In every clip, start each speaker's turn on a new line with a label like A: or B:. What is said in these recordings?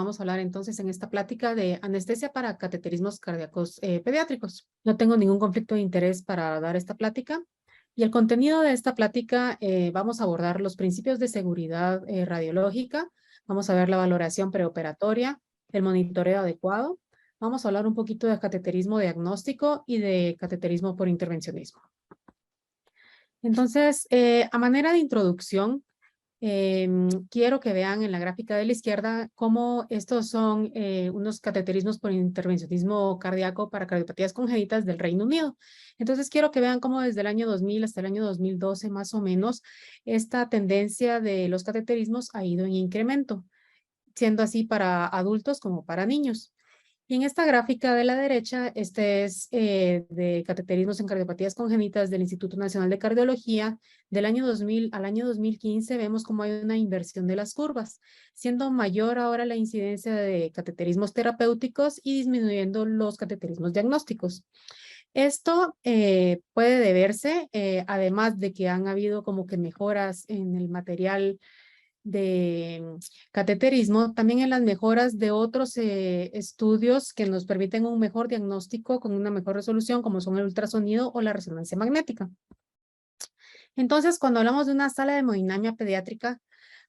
A: vamos a hablar entonces en esta plática de anestesia para cateterismos cardíacos pediátricos. No tengo ningún conflicto de interés para dar esta plática. Y el contenido de esta plática, vamos a abordar los principios de seguridad radiológica, vamos a ver la valoración preoperatoria, el monitoreo adecuado, vamos a hablar un poquito de cateterismo diagnóstico y de cateterismo por intervencionismo. Entonces, a manera de introducción, quiero que vean en la gráfica de la izquierda cómo estos son unos cateterismos por intervencionismo cardíaco para cardiopatías congénitas del Reino Unido. Entonces quiero que vean cómo desde el año 2000 hasta el año 2012 más o menos esta tendencia de los cateterismos ha ido en incremento, siendo así para adultos como para niños. Y en esta gráfica de la derecha, este es de cateterismos en cardiopatías congénitas del Instituto Nacional de Cardiología. Del año 2000 al año 2015 vemos cómo hay una inversión de las curvas, siendo mayor ahora la incidencia de cateterismos terapéuticos y disminuyendo los cateterismos diagnósticos. Esto puede deberse, además de que han habido como que mejoras en el material de cateterismo, también en las mejoras de otros estudios que nos permiten un mejor diagnóstico con una mejor resolución, como son el ultrasonido o la resonancia magnética. Entonces, cuando hablamos de una sala de hemodinamia pediátrica,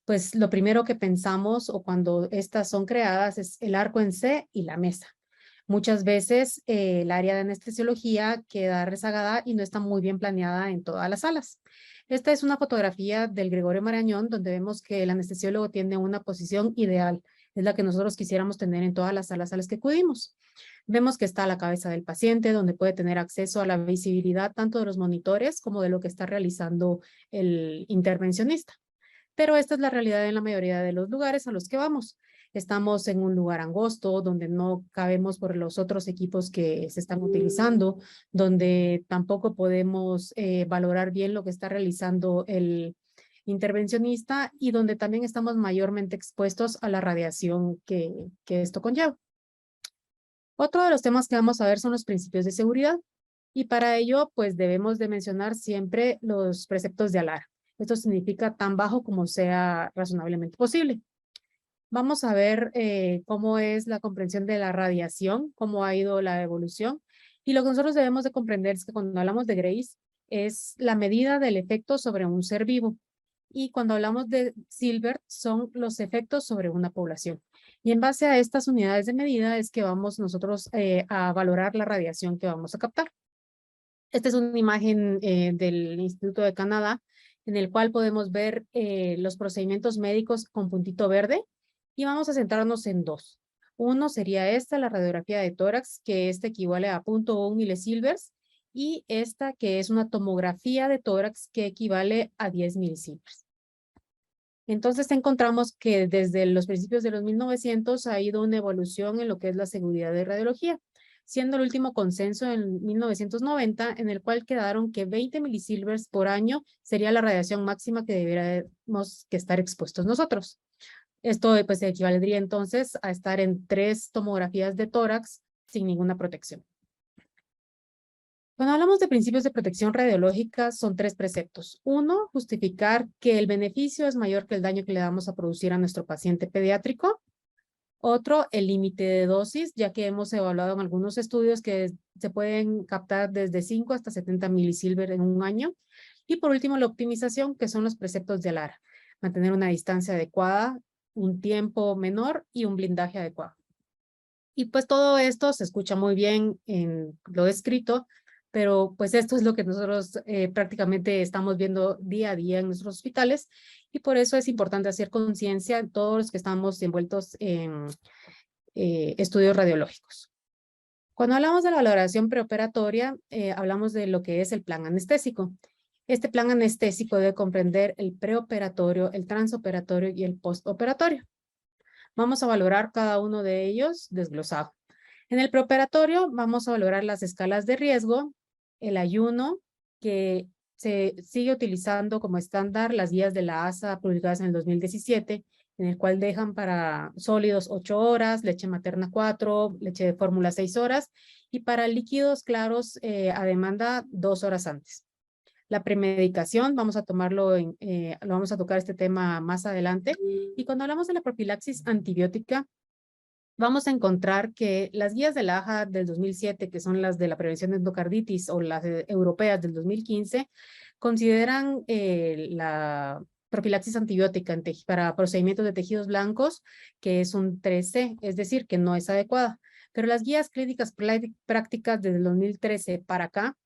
A: pues lo primero que pensamos o cuando estas son creadas es el arco en C y la mesa. Muchas veces el área de anestesiología queda rezagada y no está muy bien planeada en todas las salas. Esta es una fotografía del Gregorio Marañón donde vemos que el anestesiólogo tiene una posición ideal. Es la que nosotros quisiéramos tener en todas las salas a las que acudimos. Vemos que está a la cabeza del paciente donde puede tener acceso a la visibilidad tanto de los monitores como de lo que está realizando el intervencionista. Pero esta es la realidad en la mayoría de los lugares a los que vamos. Estamos en un lugar angosto, donde no cabemos por los otros equipos que se están utilizando, donde tampoco podemos valorar bien lo que está realizando el intervencionista y donde también estamos mayormente expuestos a la radiación que esto conlleva. Otro de los temas que vamos a ver son los principios de seguridad. Y para ello, pues debemos de mencionar siempre los preceptos de ALAR. Esto significa tan bajo como sea razonablemente posible. Vamos a ver cómo es la comprensión de la radiación, cómo ha ido la evolución. Y lo que nosotros debemos de comprender es que cuando hablamos de Grace, es la medida del efecto sobre un ser vivo. Y cuando hablamos de Silbert, son los efectos sobre una población. Y en base a estas unidades de medida es que vamos nosotros a valorar la radiación que vamos a captar. Esta es una imagen del Instituto de Canadá, en el cual podemos ver los procedimientos médicos con puntito verde y vamos a centrarnos en dos. Uno sería esta, la radiografía de tórax, que esta equivale a 0.1 milisilvers, y esta que es una tomografía de tórax que equivale a 10 milisilvers. Entonces encontramos que desde los principios de los 1900 ha ido una evolución en lo que es la seguridad de radiología, siendo el último consenso en 1990 en el cual quedaron que 20 milisilvers por año sería la radiación máxima que deberíamos que estar expuestos nosotros. Esto pues equivaldría entonces a estar en 3 tomografías de tórax sin ninguna protección. Cuando hablamos de principios de protección radiológica, son 3 preceptos. Uno, justificar que el beneficio es mayor que el daño que le vamos a producir a nuestro paciente pediátrico. Otro, el límite de dosis, ya que hemos evaluado en algunos estudios que se pueden captar desde 5 hasta 70 milisilver en un año. Y por último, la optimización, que son los preceptos de ALAR. Mantener una distancia adecuada, un tiempo menor y un blindaje adecuado. Y pues todo esto se escucha muy bien en lo descrito, pero pues esto es lo que nosotros prácticamente estamos viendo día a día en nuestros hospitales y por eso es importante hacer conciencia en todos los que estamos envueltos en estudios radiológicos. Cuando hablamos de la valoración preoperatoria, hablamos de lo que es el plan anestésico. Este plan anestésico debe comprender el preoperatorio, el transoperatorio y el postoperatorio. Vamos a valorar cada uno de ellos desglosado. En el preoperatorio vamos a valorar las escalas de riesgo, el ayuno, que se sigue utilizando como estándar las guías de la ASA publicadas en el 2017, en el cual dejan para sólidos 8 horas, leche materna 4, leche de fórmula 6 horas, y para líquidos claros a demanda 2 horas antes. La premedicación, vamos a vamos a tocar este tema más adelante. Y cuando hablamos de la profilaxis antibiótica, vamos a encontrar que las guías de la AJA del 2007, que son las de la prevención de endocarditis, o las europeas del 2015, consideran la profilaxis antibiótica para procedimientos de tejidos blancos, que es un 3C, es decir, que no es adecuada. Pero las guías clínicas prácticas desde el 2013 para acá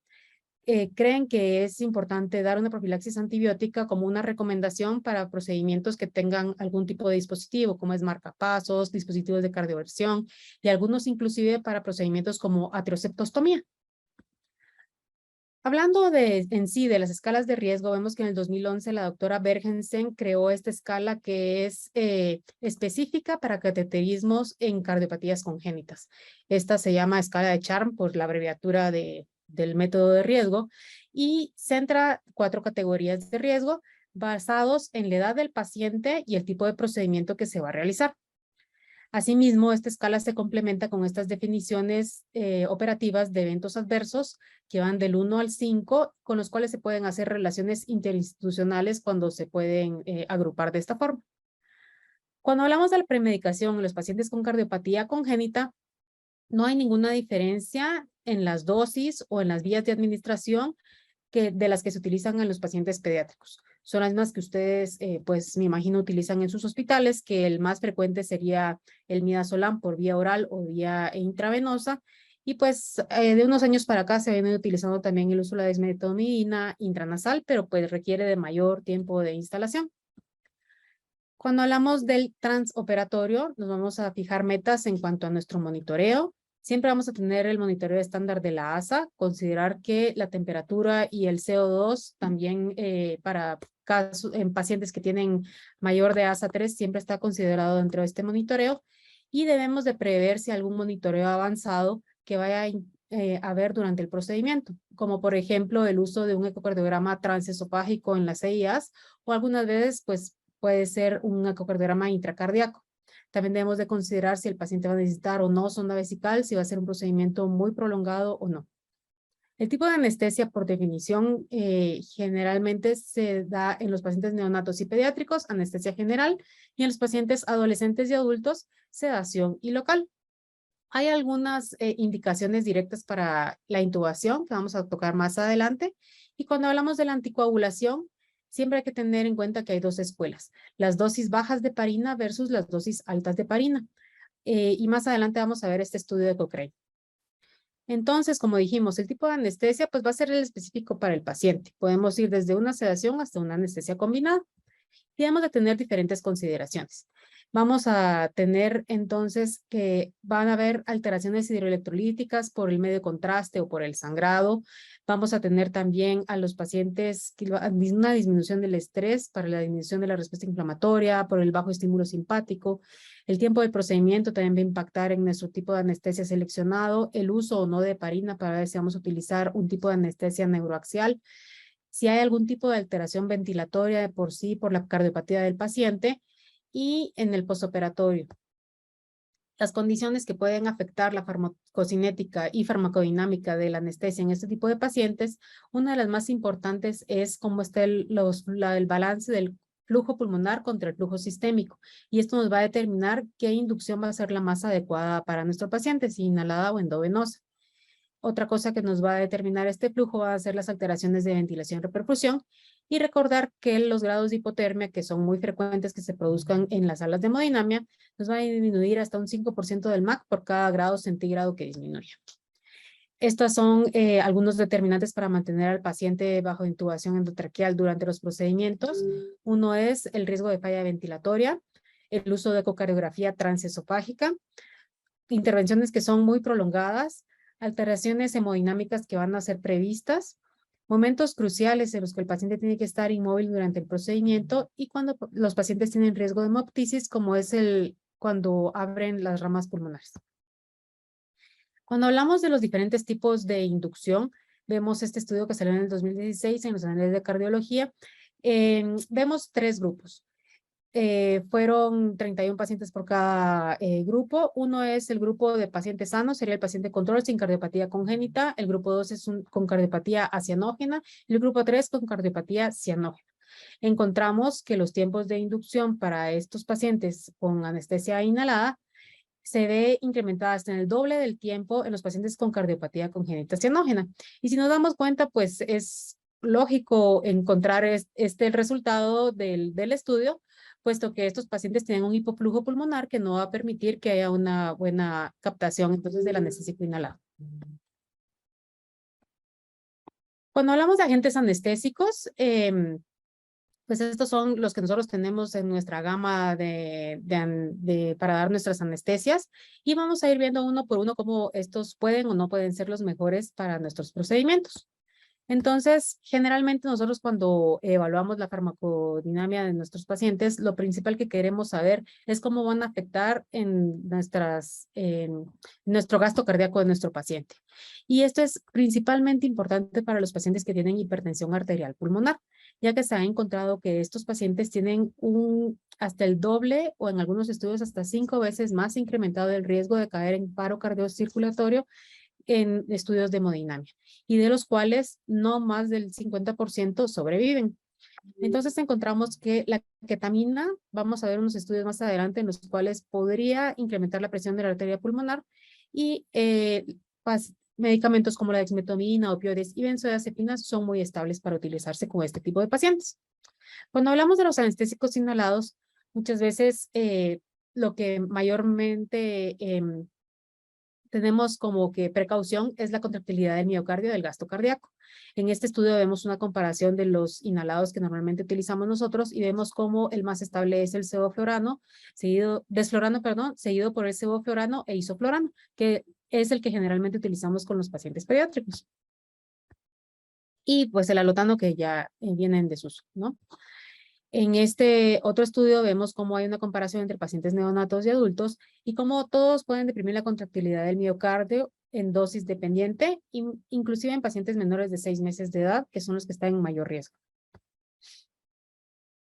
A: creen que es importante dar una profilaxis antibiótica como una recomendación para procedimientos que tengan algún tipo de dispositivo, como es marcapasos, dispositivos de cardioversión y algunos inclusive para procedimientos como atrioceptostomía. Hablando en sí de las escalas de riesgo, vemos que en el 2011 la doctora Bergensen creó esta escala que es específica para cateterismos en cardiopatías congénitas. Esta se llama escala de Charm por la abreviatura del método de riesgo y centra 4 categorías de riesgo basados en la edad del paciente y el tipo de procedimiento que se va a realizar. Asimismo, esta escala se complementa con estas definiciones operativas de eventos adversos que van del 1 al 5, con los cuales se pueden hacer relaciones interinstitucionales cuando se pueden agrupar de esta forma. Cuando hablamos de la premedicación en los pacientes con cardiopatía congénita, no hay ninguna diferencia en las dosis o en las vías de administración de las que se utilizan en los pacientes pediátricos. Son las mismas que ustedes, pues me imagino, utilizan en sus hospitales, que el más frecuente sería el midazolam por vía oral o vía intravenosa. Y pues de unos años para acá se viene utilizando también el uso de la desmetomidina intranasal, pero pues requiere de mayor tiempo de instalación. Cuando hablamos del transoperatorio, nos vamos a fijar metas en cuanto a nuestro monitoreo. Siempre vamos a tener el monitoreo estándar de la ASA, considerar que la temperatura y el CO2 también para casos en pacientes que tienen mayor de ASA 3 siempre está considerado dentro de este monitoreo y debemos de prever si algún monitoreo avanzado que vaya a haber durante el procedimiento, como por ejemplo el uso de un ecocardiograma transesofágico en las CIAs o algunas veces pues puede ser un ecocardiograma intracardíaco. También debemos de considerar si el paciente va a necesitar o no sonda vesical, si va a ser un procedimiento muy prolongado o no. El tipo de anestesia, por definición, generalmente se da en los pacientes neonatos y pediátricos, anestesia general, y en los pacientes adolescentes y adultos, sedación y local. Hay algunas indicaciones directas para la intubación que vamos a tocar más adelante. Y cuando hablamos de la anticoagulación, siempre hay que tener en cuenta que hay 2 escuelas. Las dosis bajas de parina versus las dosis altas de parina. Y más adelante vamos a ver este estudio de Cochrane. Entonces, como dijimos, el tipo de anestesia pues va a ser el específico para el paciente. Podemos ir desde una sedación hasta una anestesia combinada. Y debemos de tener diferentes consideraciones. Vamos a tener entonces que van a haber alteraciones hidroelectrolíticas por el medio de contraste o por el sangrado. Vamos a tener también a los pacientes una disminución del estrés para la disminución de la respuesta inflamatoria, por el bajo estímulo simpático. El tiempo del procedimiento también va a impactar en nuestro tipo de anestesia seleccionado, el uso o no de heparina para ver si vamos a utilizar un tipo de anestesia neuroaxial. Si hay algún tipo de alteración ventilatoria de por sí por la cardiopatía del paciente y en el postoperatorio. Las condiciones que pueden afectar la farmacocinética y farmacodinámica de la anestesia en este tipo de pacientes, una de las más importantes es cómo está el balance del flujo pulmonar contra el flujo sistémico. Y esto nos va a determinar qué inducción va a ser la más adecuada para nuestro paciente, si inhalada o endovenosa. Otra cosa que nos va a determinar este flujo va a ser las alteraciones de ventilación y reperfusión y recordar que los grados de hipotermia, que son muy frecuentes que se produzcan en las salas de hemodinamia, nos va a disminuir hasta un 5% del MAC por cada grado centígrado que disminuya. Estos son algunos determinantes para mantener al paciente bajo intubación endotraqueal durante los procedimientos. Uno es el riesgo de falla ventilatoria, el uso de ecocardiografía transesofágica, intervenciones que son muy prolongadas, alteraciones hemodinámicas que van a ser previstas, momentos cruciales en los que el paciente tiene que estar inmóvil durante el procedimiento y cuando los pacientes tienen riesgo de hemoptisis, como es cuando abren las ramas pulmonares. Cuando hablamos de los diferentes tipos de inducción, vemos este estudio que salió en el 2016 en los anales de cardiología. Vemos 3 grupos. Fueron 31 pacientes por cada grupo. Uno es el grupo de pacientes sanos, sería el paciente control sin cardiopatía congénita. El grupo 2 es con cardiopatía acianógena. El grupo 3 con cardiopatía cianógena. Encontramos que los tiempos de inducción para estos pacientes con anestesia inhalada se ve incrementada hasta en el doble del tiempo en los pacientes con cardiopatía congénita cianógena. Y si nos damos cuenta, pues es lógico encontrar el resultado del estudio, puesto que estos pacientes tienen un hipoflujo pulmonar que no va a permitir que haya una buena captación entonces del anestésico inhalado. Cuando hablamos de agentes anestésicos, pues estos son los que nosotros tenemos en nuestra gama para dar nuestras anestesias y vamos a ir viendo uno por uno cómo estos pueden o no pueden ser los mejores para nuestros procedimientos. Entonces, generalmente nosotros cuando evaluamos la farmacodinámica de nuestros pacientes, lo principal que queremos saber es cómo van a afectar en nuestro gasto cardíaco de nuestro paciente. Y esto es principalmente importante para los pacientes que tienen hipertensión arterial pulmonar, ya que se ha encontrado que estos pacientes tienen hasta el doble o en algunos estudios hasta 5 veces más incrementado el riesgo de caer en paro cardiocirculatorio en estudios de hemodinamia y de los cuales no más del 50% sobreviven. Entonces encontramos que la ketamina, vamos a ver unos estudios más adelante en los cuales podría incrementar la presión de la arteria pulmonar y medicamentos como la dexmedetomidina, opioides y benzodiazepinas son muy estables para utilizarse con este tipo de pacientes. Cuando hablamos de los anestésicos inhalados, muchas veces lo que mayormente tenemos como que precaución es la contractilidad del miocardio del gasto cardíaco. En este estudio vemos una comparación de los inhalados que normalmente utilizamos nosotros y vemos cómo el más estable es el sevoflurano, seguido por el sevoflurano e isoflurano, que es el que generalmente utilizamos con los pacientes pediátricos. Y pues el alotano que ya viene en desuso, ¿no? En este otro estudio vemos cómo hay una comparación entre pacientes neonatos y adultos y cómo todos pueden deprimir la contractilidad del miocardio en dosis dependiente, inclusive en pacientes menores de 6 meses de edad, que son los que están en mayor riesgo.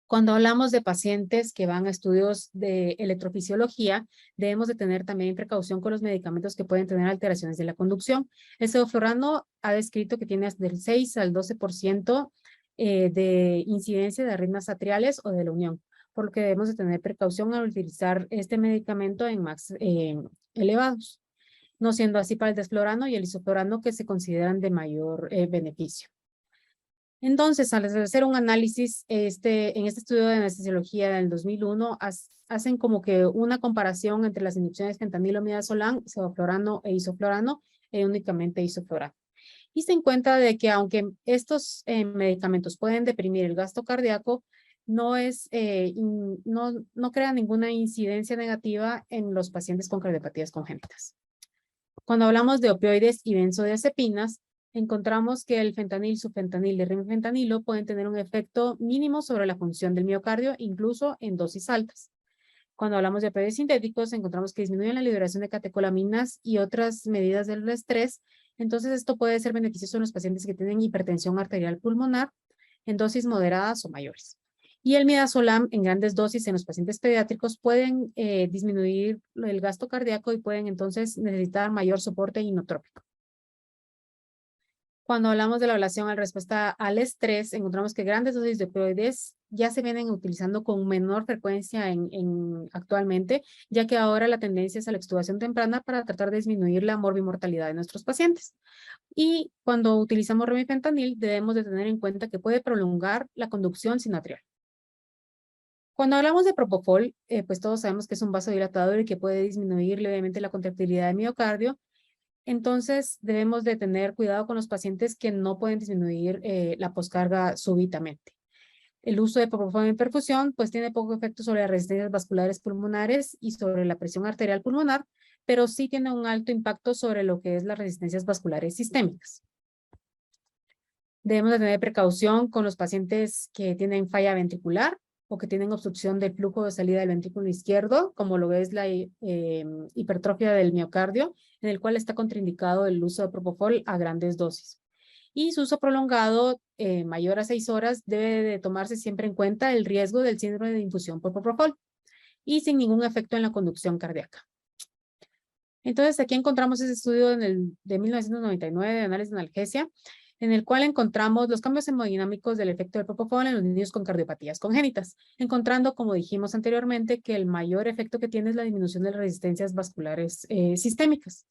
A: Cuando hablamos de pacientes que van a estudios de electrofisiología, debemos de tener también precaución con los medicamentos que pueden tener alteraciones de la conducción. El sevoflurano ha descrito que tiene del 6 al 12% de incidencia de arritmias atriales o de la unión, por lo que debemos de tener precaución al utilizar este medicamento en max elevados, no siendo así para el desflurano y el isoflurano que se consideran de mayor beneficio. Entonces, al hacer un análisis, en este estudio de anestesiología del 2001, hacen como que una comparación entre las inducciones fentanilo, midazolam, sevoflurano e isoflurano, únicamente isoflurano. Y se encuentra de que aunque estos medicamentos pueden deprimir el gasto cardíaco, no crea ninguna incidencia negativa en los pacientes con cardiopatías congénitas. Cuando hablamos de opioides y benzodiazepinas, encontramos que el fentanil, sufentanil y rimfentanilo pueden tener un efecto mínimo sobre la función del miocardio, incluso en dosis altas. Cuando hablamos de opioides sintéticos, encontramos que disminuyen la liberación de catecolaminas y otras medidas del estrés. Entonces, esto puede ser beneficioso en los pacientes que tienen hipertensión arterial pulmonar en dosis moderadas o mayores. Y el midazolam en grandes dosis en los pacientes pediátricos pueden disminuir el gasto cardíaco y pueden entonces necesitar mayor soporte inotrópico. Cuando hablamos de la ablación en respuesta al estrés, encontramos que grandes dosis de opioides ya se vienen utilizando con menor frecuencia actualmente, ya que ahora la tendencia es a la extubación temprana para tratar de disminuir la morbimortalidad de nuestros pacientes. Y cuando utilizamos remifentanil, debemos de tener en cuenta que puede prolongar la conducción sinoatrial. Cuando hablamos de propofol, pues todos sabemos que es un vasodilatador y que puede disminuir levemente la contractilidad del miocardio. Entonces, debemos de tener cuidado con los pacientes que no pueden disminuir la poscarga súbitamente. El uso de propofol en perfusión, pues tiene poco efecto sobre las resistencias vasculares pulmonares y sobre la presión arterial pulmonar, pero sí tiene un alto impacto sobre lo que es las resistencias vasculares sistémicas. Debemos de tener precaución con los pacientes que tienen falla ventricular o que tienen obstrucción del flujo de salida del ventrículo izquierdo, como lo es la hipertrofia del miocardio, en el cual está contraindicado el uso de propofol a grandes dosis. Y su uso prolongado, mayor a 6 horas, debe de tomarse siempre en cuenta el riesgo del síndrome de infusión por propofol y sin ningún efecto en la conducción cardíaca. Entonces, aquí encontramos ese estudio de 1999 de análisis de analgesia, en el cual encontramos los cambios hemodinámicos del efecto del propofol en los niños con cardiopatías congénitas, encontrando, como dijimos anteriormente, que el mayor efecto que tiene es la disminución de las resistencias vasculares sistémicas.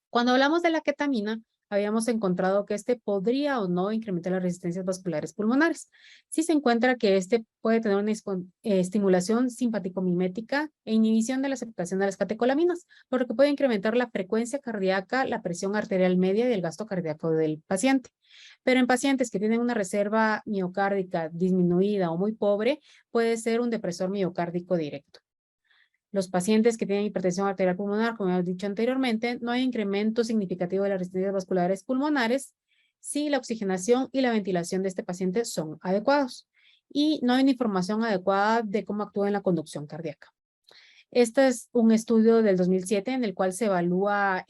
A: Cuando hablamos de la ketamina, habíamos encontrado que este podría o no incrementar las resistencias vasculares pulmonares. Si se encuentra que este puede tener una estimulación simpático-mimética e inhibición de la aceptación de las catecolaminas, por lo que puede incrementar la frecuencia cardíaca, la presión arterial media y el gasto cardíaco del paciente. Pero en pacientes que tienen una reserva miocárdica disminuida o muy pobre, puede ser un depresor miocárdico directo. Los pacientes que tienen hipertensión arterial pulmonar, como hemos dicho anteriormente, no hay incremento significativo de las resistencias vasculares pulmonares si la oxigenación y la ventilación de este paciente son adecuados. Y no hay una información adecuada de cómo actúa en la conducción cardíaca. Este es un estudio del 2007 en el cual se evalúa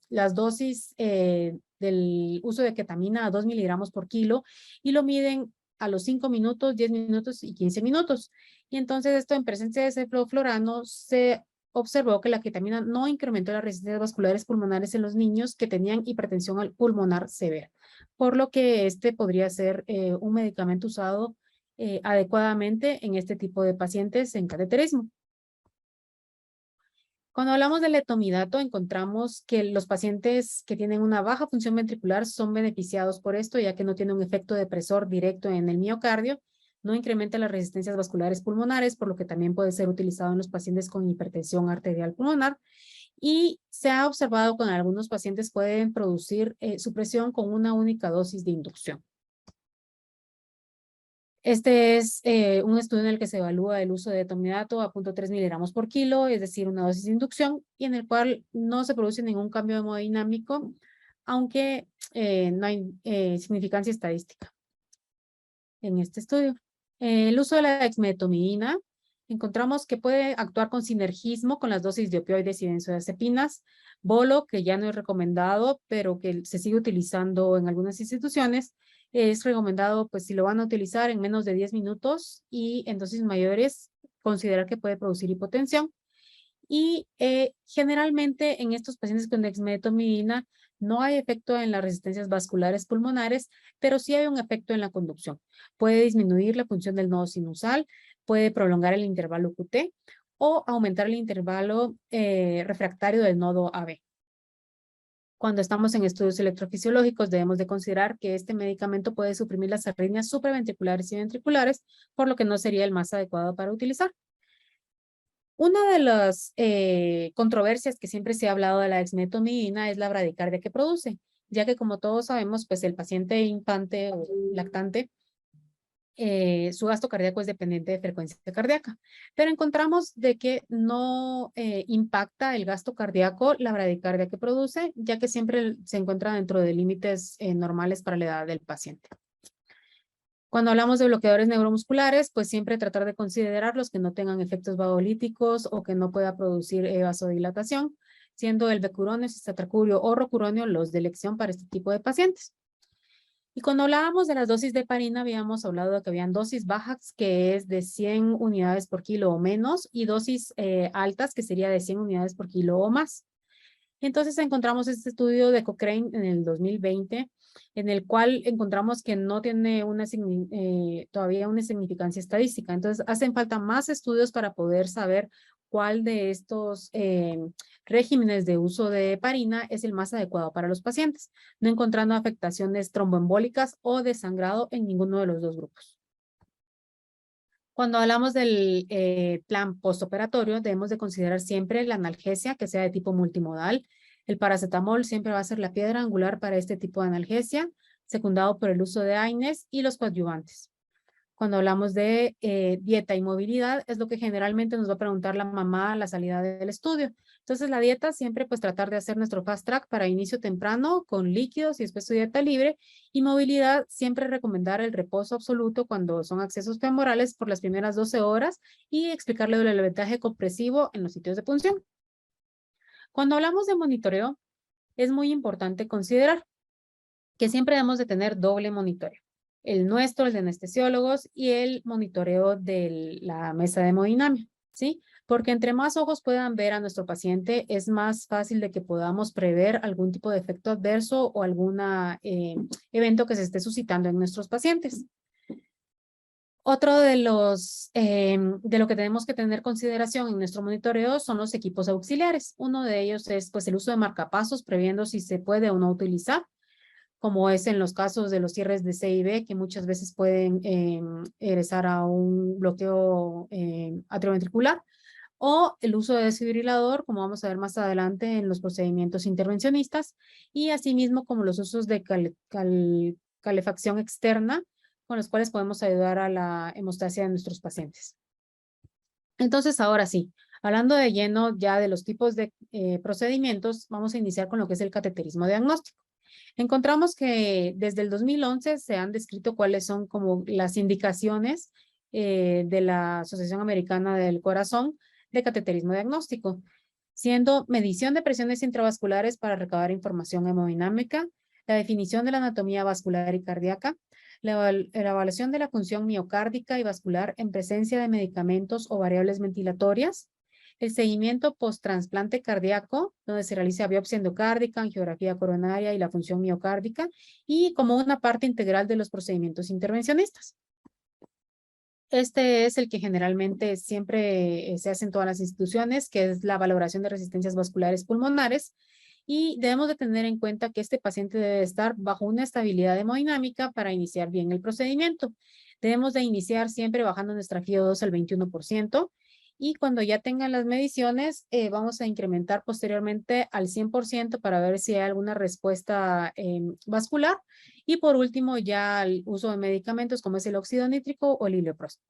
A: las dosis del uso de ketamina a 2 miligramos por kilo y lo miden a los 5 minutos, 10 minutos y 15 minutos. Y entonces esto en presencia de cefaloflurano se observó que la ketamina no incrementó las resistencias vasculares pulmonares en los niños que tenían hipertensión pulmonar severa, por lo que este podría ser un medicamento usado adecuadamente en este tipo de pacientes en cateterismo. Cuando hablamos del etomidato, encontramos que los pacientes que tienen una baja función ventricular son beneficiados por esto, ya que no tiene un efecto depresor directo en el miocardio, no incrementa las resistencias vasculares pulmonares, por lo que también puede ser utilizado en los pacientes con hipertensión arterial pulmonar. Y se ha observado que en algunos pacientes pueden producir supresión con una única dosis de inducción. Este es un estudio en el que se evalúa el uso de etomidato a 0.3 miligramos por kilo, es decir, una dosis de inducción, y en el cual no se produce ningún cambio hemodinámico, aunque no hay significancia estadística en este estudio. El uso de la dexmedetomidina, encontramos que puede actuar con sinergismo con las dosis de opioides y benzodiazepinas, bolo, que ya no es recomendado, pero que se sigue utilizando en algunas instituciones. Es recomendado, pues si lo van a utilizar en menos de 10 minutos y en dosis mayores, considerar que puede producir hipotensión. Y generalmente en estos pacientes con dexmedetomidina no hay efecto en las resistencias vasculares pulmonares, pero sí hay un efecto en la conducción. Puede disminuir la función del nodo sinusal, puede prolongar el intervalo QT o aumentar el intervalo refractario del nodo AB. Cuando estamos en estudios electrofisiológicos, debemos de considerar que este medicamento puede suprimir las arritmias supraventriculares y ventriculares, por lo que no sería el más adecuado para utilizar. Una de las controversias que siempre se ha hablado de la dexmedetomidina es la bradicardia que produce, ya que como todos sabemos, pues el paciente infante o lactante, su gasto cardíaco es dependiente de frecuencia cardíaca. Pero encontramos de que no impacta el gasto cardíaco la bradicardia que produce, ya que siempre se encuentra dentro de límites normales para la edad del paciente. Cuando hablamos de bloqueadores neuromusculares, pues siempre tratar de considerar los que no tengan efectos vasolíticos o que no pueda producir vasodilatación, siendo el becuronio, cisatracurio o rocuronio los de elección para este tipo de pacientes. Y cuando hablábamos de las dosis de heparina, habíamos hablado de que habían dosis bajas, que es de 100 unidades por kilo o menos, y dosis altas, que sería de 100 unidades por kilo o más. Entonces encontramos este estudio de Cochrane en el 2020, en el cual encontramos que no tiene todavía una significancia estadística. Entonces hacen falta más estudios para poder saber cuál de estos regímenes de uso de heparina es el más adecuado para los pacientes, no encontrando afectaciones tromboembólicas o de sangrado en ninguno de los dos grupos. Cuando hablamos del plan postoperatorio, debemos de considerar siempre la analgesia que sea de tipo multimodal. El paracetamol siempre va a ser la piedra angular para este tipo de analgesia, secundado por el uso de AINES y los coadyuvantes. Cuando hablamos de dieta y movilidad, es lo que generalmente nos va a preguntar la mamá a la salida del estudio. Entonces, la dieta siempre, pues, tratar de hacer nuestro fast track para inicio temprano con líquidos y después su dieta libre. Y movilidad, siempre recomendar el reposo absoluto cuando son accesos femorales por las primeras 12 horas y explicarle el levitaje compresivo en los sitios de punción. Cuando hablamos de monitoreo, es muy importante considerar que siempre debemos de tener doble monitoreo. El nuestro, el de anestesiólogos y el monitoreo de la mesa de hemodinamia, ¿sí? porque entre más ojos puedan ver a nuestro paciente, es más fácil de que podamos prever algún tipo de efecto adverso o algún evento que se esté suscitando en nuestros pacientes. Otro de lo que tenemos que tener consideración en nuestro monitoreo son los equipos auxiliares. Uno de ellos es pues el uso de marcapasos, previendo si se puede o no utilizar, como es en los casos de los cierres de CIB, que muchas veces pueden regresar a un bloqueo atrioventricular, o el uso de desfibrilador, como vamos a ver más adelante en los procedimientos intervencionistas, y asimismo como los usos de calefacción externa, con los cuales podemos ayudar a la hemostasia de nuestros pacientes. Entonces, ahora sí, hablando de lleno ya de los tipos de procedimientos, vamos a iniciar con lo que es el cateterismo diagnóstico. Encontramos que desde el 2011 se han descrito cuáles son como las indicaciones de la Asociación Americana del Corazón de cateterismo diagnóstico, siendo medición de presiones intravasculares para recabar información hemodinámica, la definición de la anatomía vascular y cardíaca, la evaluación de la función miocárdica y vascular en presencia de medicamentos o variables ventilatorias, el seguimiento post-trasplante cardíaco, donde se realiza biopsia endocárdica, angiografía coronaria y la función miocárdica, y como una parte integral de los procedimientos intervencionistas. Este es el que generalmente siempre se hace en todas las instituciones, que es la valoración de resistencias vasculares pulmonares, y debemos de tener en cuenta que este paciente debe estar bajo una estabilidad hemodinámica para iniciar bien el procedimiento. Debemos de iniciar siempre bajando nuestra FiO2 al 21%, y cuando ya tengan las mediciones, vamos a incrementar posteriormente al 100% para ver si hay alguna respuesta vascular. Y por último, ya el uso de medicamentos como es el óxido nítrico o el iloprost.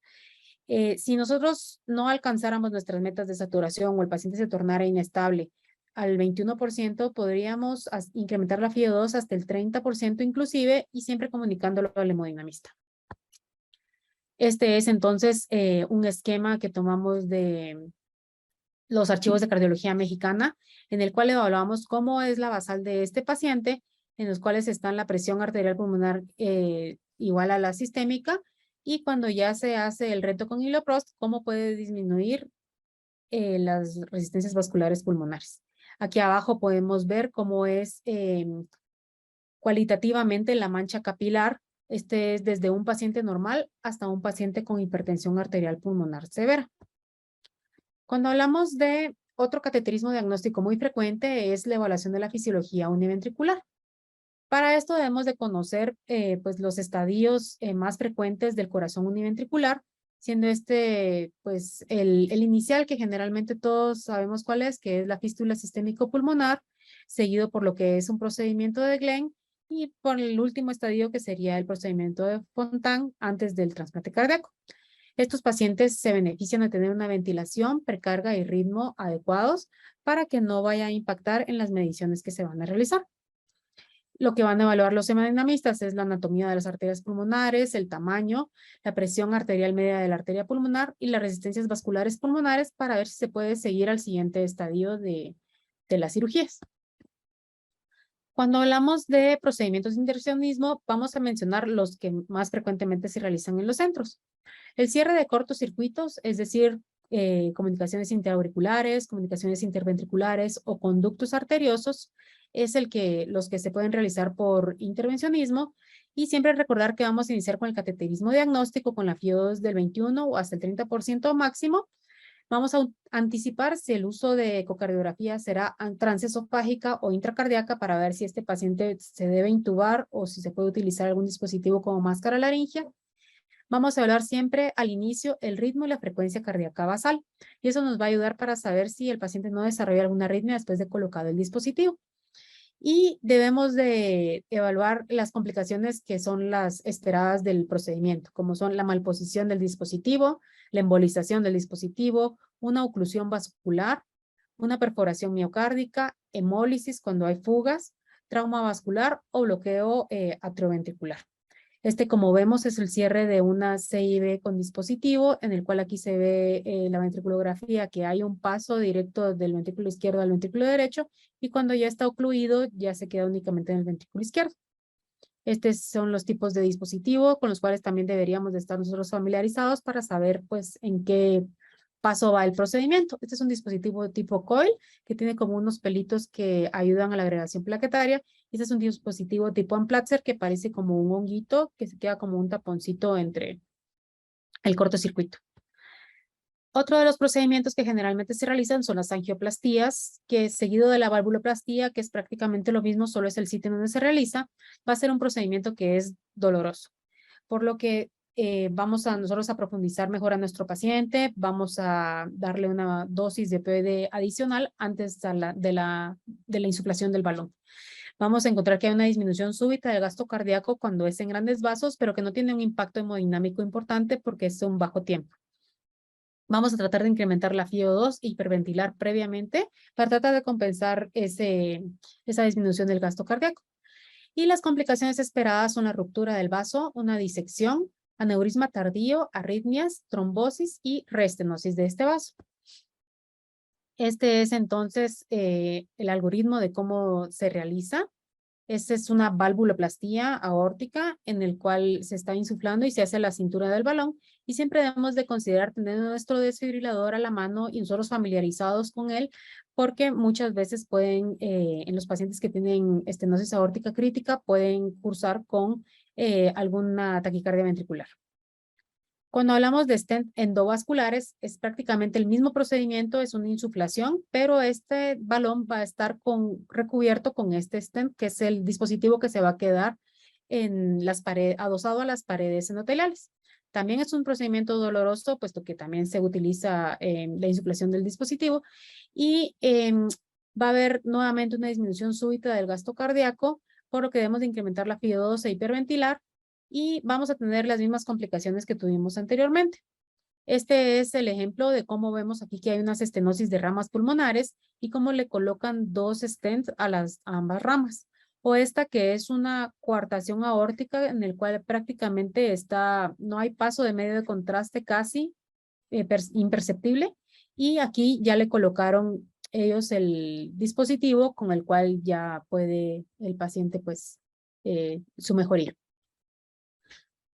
A: Si nosotros no alcanzáramos nuestras metas de saturación o el paciente se tornara inestable al 21%, podríamos incrementar la FiO2 hasta el 30% inclusive, y siempre comunicándolo al hemodinamista. Este es entonces un esquema que tomamos de los archivos de cardiología mexicana, en el cual evaluamos cómo es la basal de este paciente, en los cuales están la presión arterial pulmonar igual a la sistémica, y cuando ya se hace el reto con iloprost, cómo puede disminuir las resistencias vasculares pulmonares. Aquí abajo podemos ver cómo es cualitativamente la mancha capilar. Este es desde un paciente normal hasta un paciente con hipertensión arterial pulmonar severa. Cuando hablamos de otro cateterismo diagnóstico muy frecuente es la evaluación de la fisiología univentricular. Para esto debemos de conocer pues los estadios más frecuentes del corazón univentricular, siendo este pues el inicial, que generalmente todos sabemos cuál es, que es la fístula sistémico-pulmonar, seguido por lo que es un procedimiento de Glenn, y por el último estadio, que sería el procedimiento de Fontan antes del trasplante cardíaco. Estos pacientes se benefician de tener una ventilación, precarga y ritmo adecuados para que no vaya a impactar en las mediciones que se van a realizar. Lo que van a evaluar los hemodinamistas es la anatomía de las arterias pulmonares, el tamaño, la presión arterial media de la arteria pulmonar y las resistencias vasculares pulmonares, para ver si se puede seguir al siguiente estadio de las cirugías. Cuando hablamos de procedimientos de intervencionismo, vamos a mencionar los que más frecuentemente se realizan en los centros. El cierre de cortocircuitos, es decir, comunicaciones intraauriculares, comunicaciones interventriculares o conductos arteriosos, es los que se pueden realizar por intervencionismo, y siempre recordar que vamos a iniciar con el cateterismo diagnóstico con la FiO2 del 21 o hasta el 30% máximo. Vamos a anticipar si el uso de ecocardiografía será transesofágica o intracardíaca, para ver si este paciente se debe intubar o si se puede utilizar algún dispositivo como máscara laringia. Vamos a evaluar siempre al inicio el ritmo y la frecuencia cardíaca basal, y eso nos va a ayudar para saber si el paciente no desarrolla alguna arritmia después de colocado el dispositivo. Y debemos de evaluar las complicaciones que son las esperadas del procedimiento, como son la malposición del dispositivo, la embolización del dispositivo, una oclusión vascular, una perforación miocárdica, hemólisis cuando hay fugas, trauma vascular o bloqueo atrioventricular. Como vemos, es el cierre de una CIB con dispositivo, en el cual aquí se ve la ventriculografía, que hay un paso directo del ventrículo izquierdo al ventrículo derecho, y cuando ya está ocluido, ya se queda únicamente en el ventrículo izquierdo. Estos son los tipos de dispositivo con los cuales también deberíamos de estar nosotros familiarizados para saber pues en qué paso va el procedimiento. Este es un dispositivo tipo coil que tiene como unos pelitos que ayudan a la agregación plaquetaria. Este es un dispositivo tipo Amplatzer que parece como un honguito que se queda como un taponcito entre el cortocircuito. Otro de los procedimientos que generalmente se realizan son las angioplastías, que seguido de la valvuloplastía, que es prácticamente lo mismo, solo es el sitio donde se realiza, va a ser un procedimiento que es doloroso. Por lo que vamos a nosotros a profundizar mejor a nuestro paciente, vamos a darle una dosis de POD adicional antes de la insuflación del balón. Vamos a encontrar que hay una disminución súbita del gasto cardíaco cuando es en grandes vasos, pero que no tiene un impacto hemodinámico importante porque es un bajo tiempo. Vamos a tratar de incrementar la FiO2 e hiperventilar previamente para tratar de compensar esa disminución del gasto cardíaco. Y las complicaciones esperadas son la ruptura del vaso, una disección, aneurisma tardío, arritmias, trombosis y restenosis de este vaso. Este es entonces el algoritmo de cómo se realiza. Esta es una valvuloplastía aórtica en el cual se está insuflando y se hace la cintura del balón y siempre debemos de considerar tener nuestro desfibrilador a la mano y nosotros familiarizados con él porque muchas veces pueden, en los pacientes que tienen estenosis aórtica crítica, pueden cursar con alguna taquicardia ventricular. Cuando hablamos de stent endovasculares, es prácticamente el mismo procedimiento, es una insuflación, pero este balón va a estar recubierto con este stent, que es el dispositivo que se va a quedar en las paredes, adosado a las paredes endoteliales. También es un procedimiento doloroso, puesto que también se utiliza la insuflación del dispositivo y va a haber nuevamente una disminución súbita del gasto cardíaco, por lo que debemos de incrementar la FiO2 e hiperventilar y vamos a tener las mismas complicaciones que tuvimos anteriormente. Este es el ejemplo de cómo vemos aquí que hay unas estenosis de ramas pulmonares y cómo le colocan dos stents a ambas ramas. O esta que es una coartación aórtica en el cual prácticamente no hay paso de medio de contraste casi imperceptible. Y aquí ya le colocaron ellos el dispositivo con el cual ya puede el paciente pues su mejoría.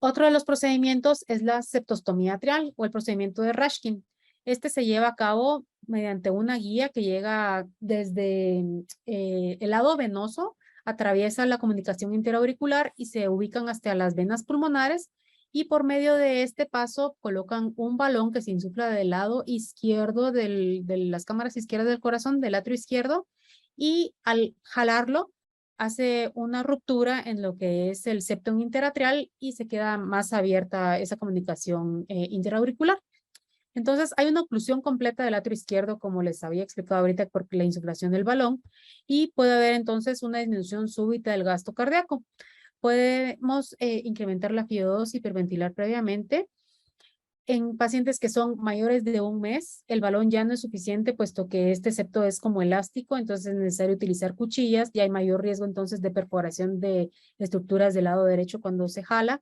A: Otro de los procedimientos es la septostomía atrial o el procedimiento de Rashkin. Este se lleva a cabo mediante una guía que llega desde el lado venoso, atraviesa la comunicación interauricular y se ubican hasta las venas pulmonares y por medio de este paso colocan un balón que se insufla del lado izquierdo de las cámaras izquierdas del corazón, del atrio izquierdo, y al jalarlo hace una ruptura en lo que es el septum interatrial y se queda más abierta esa comunicación interauricular. Entonces, hay una oclusión completa del atrio izquierdo, como les había explicado ahorita, por la insuflación del balón, y puede haber entonces una disminución súbita del gasto cardíaco. Podemos incrementar la FiO2 y hiperventilar previamente. En pacientes que son mayores de un mes, el balón ya no es suficiente, puesto que este septo es como elástico, entonces es necesario utilizar cuchillas y hay mayor riesgo entonces de perforación de estructuras del lado derecho cuando se jala.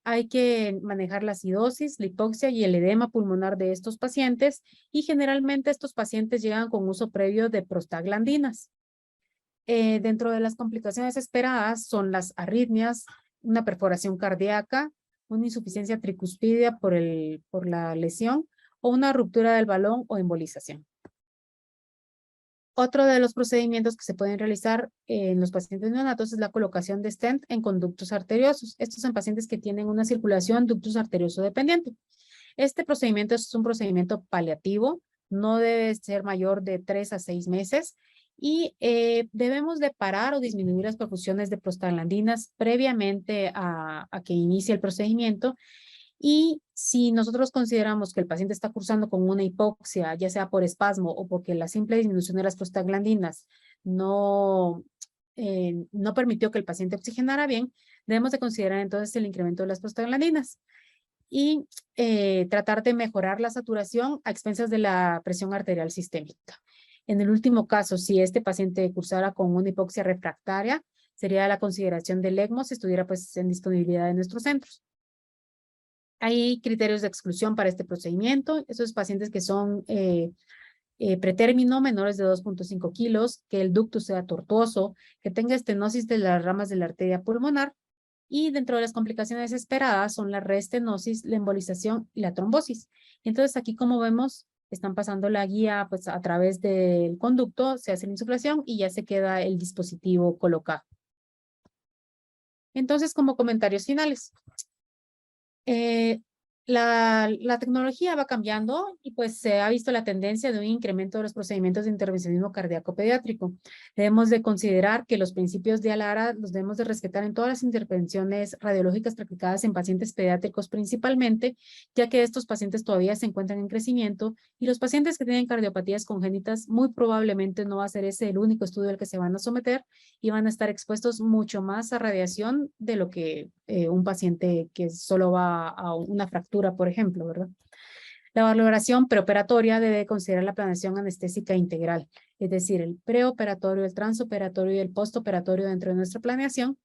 A: Hay que manejar la acidosis, la hipoxia y el edema pulmonar de estos pacientes y generalmente estos pacientes llegan con uso previo de prostaglandinas. Dentro de las complicaciones esperadas son las arritmias, una perforación cardíaca, una insuficiencia tricuspidia por la lesión o una ruptura del balón o embolización. Otro de los procedimientos que se pueden realizar en los pacientes neonatos es la colocación de stent en conductos arteriosos. Estos son pacientes que tienen una circulación ductus arterioso dependiente. Este procedimiento es un procedimiento paliativo, no debe ser mayor de 3 a 6 meses y debemos de parar o disminuir las perfusiones de prostaglandinas previamente a que inicie el procedimiento. Y si nosotros consideramos que el paciente está cursando con una hipoxia, ya sea por espasmo o porque la simple disminución de las prostaglandinas no permitió que el paciente oxigenara bien, debemos de considerar entonces el incremento de las prostaglandinas y tratar de mejorar la saturación a expensas de la presión arterial sistémica. En el último caso, si este paciente cursara con una hipoxia refractaria, sería la consideración del ECMO si estuviera pues en disponibilidad de nuestros centros. Hay criterios de exclusión para este procedimiento. Esos pacientes que son pretérmino, menores de 2.5 kilos, que el ducto sea tortuoso, que tenga estenosis de las ramas de la arteria pulmonar. Y dentro de las complicaciones esperadas son la reestenosis, la embolización y la trombosis. Entonces aquí como vemos están pasando la guía pues a través del conducto, se hace la insuflación y ya se queda el dispositivo colocado. Entonces, como comentarios finales. La tecnología va cambiando y pues se ha visto la tendencia de un incremento de los procedimientos de intervencionismo cardíaco pediátrico. Debemos de considerar que los principios de ALARA los debemos de respetar en todas las intervenciones radiológicas practicadas en pacientes pediátricos principalmente, ya que estos pacientes todavía se encuentran en crecimiento y los pacientes que tienen cardiopatías congénitas muy probablemente no va a ser ese el único estudio al que se van a someter y van a estar expuestos mucho más a radiación de lo que un paciente que solo va a una fractura, por ejemplo, ¿verdad? La valoración preoperatoria debe considerar la planeación anestésica integral, es decir, el preoperatorio, el transoperatorio y el postoperatorio dentro de nuestra planeación,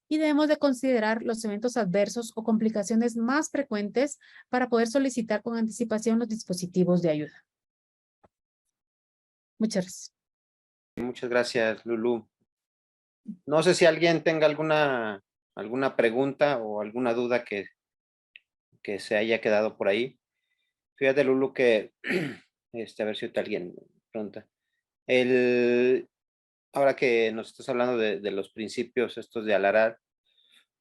A: y debemos de considerar los eventos adversos o complicaciones más frecuentes para poder solicitar con anticipación los dispositivos de ayuda. Muchas gracias.
B: Muchas gracias, Lulú. No sé si alguien tenga alguna pregunta o alguna duda que se haya quedado por ahí. Fíjate, Lulú, que a ver si alguien pregunta. Ahora que nos estás hablando de los principios estos de ALARA,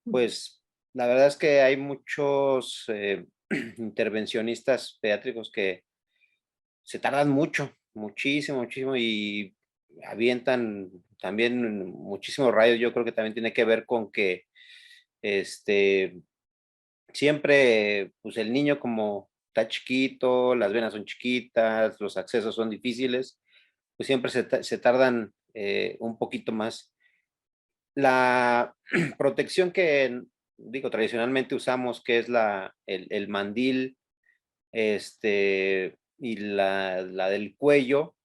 B: pues la verdad es que hay muchos intervencionistas pediátricos que se tardan muchísimo, y avientan también muchísimos rayos. Yo creo que también tiene que ver con que siempre, pues el niño como está chiquito, las venas son chiquitas, los accesos son difíciles, pues siempre se tardan un poquito más. La protección que, digo, tradicionalmente usamos, que es el mandil, y la del cuello,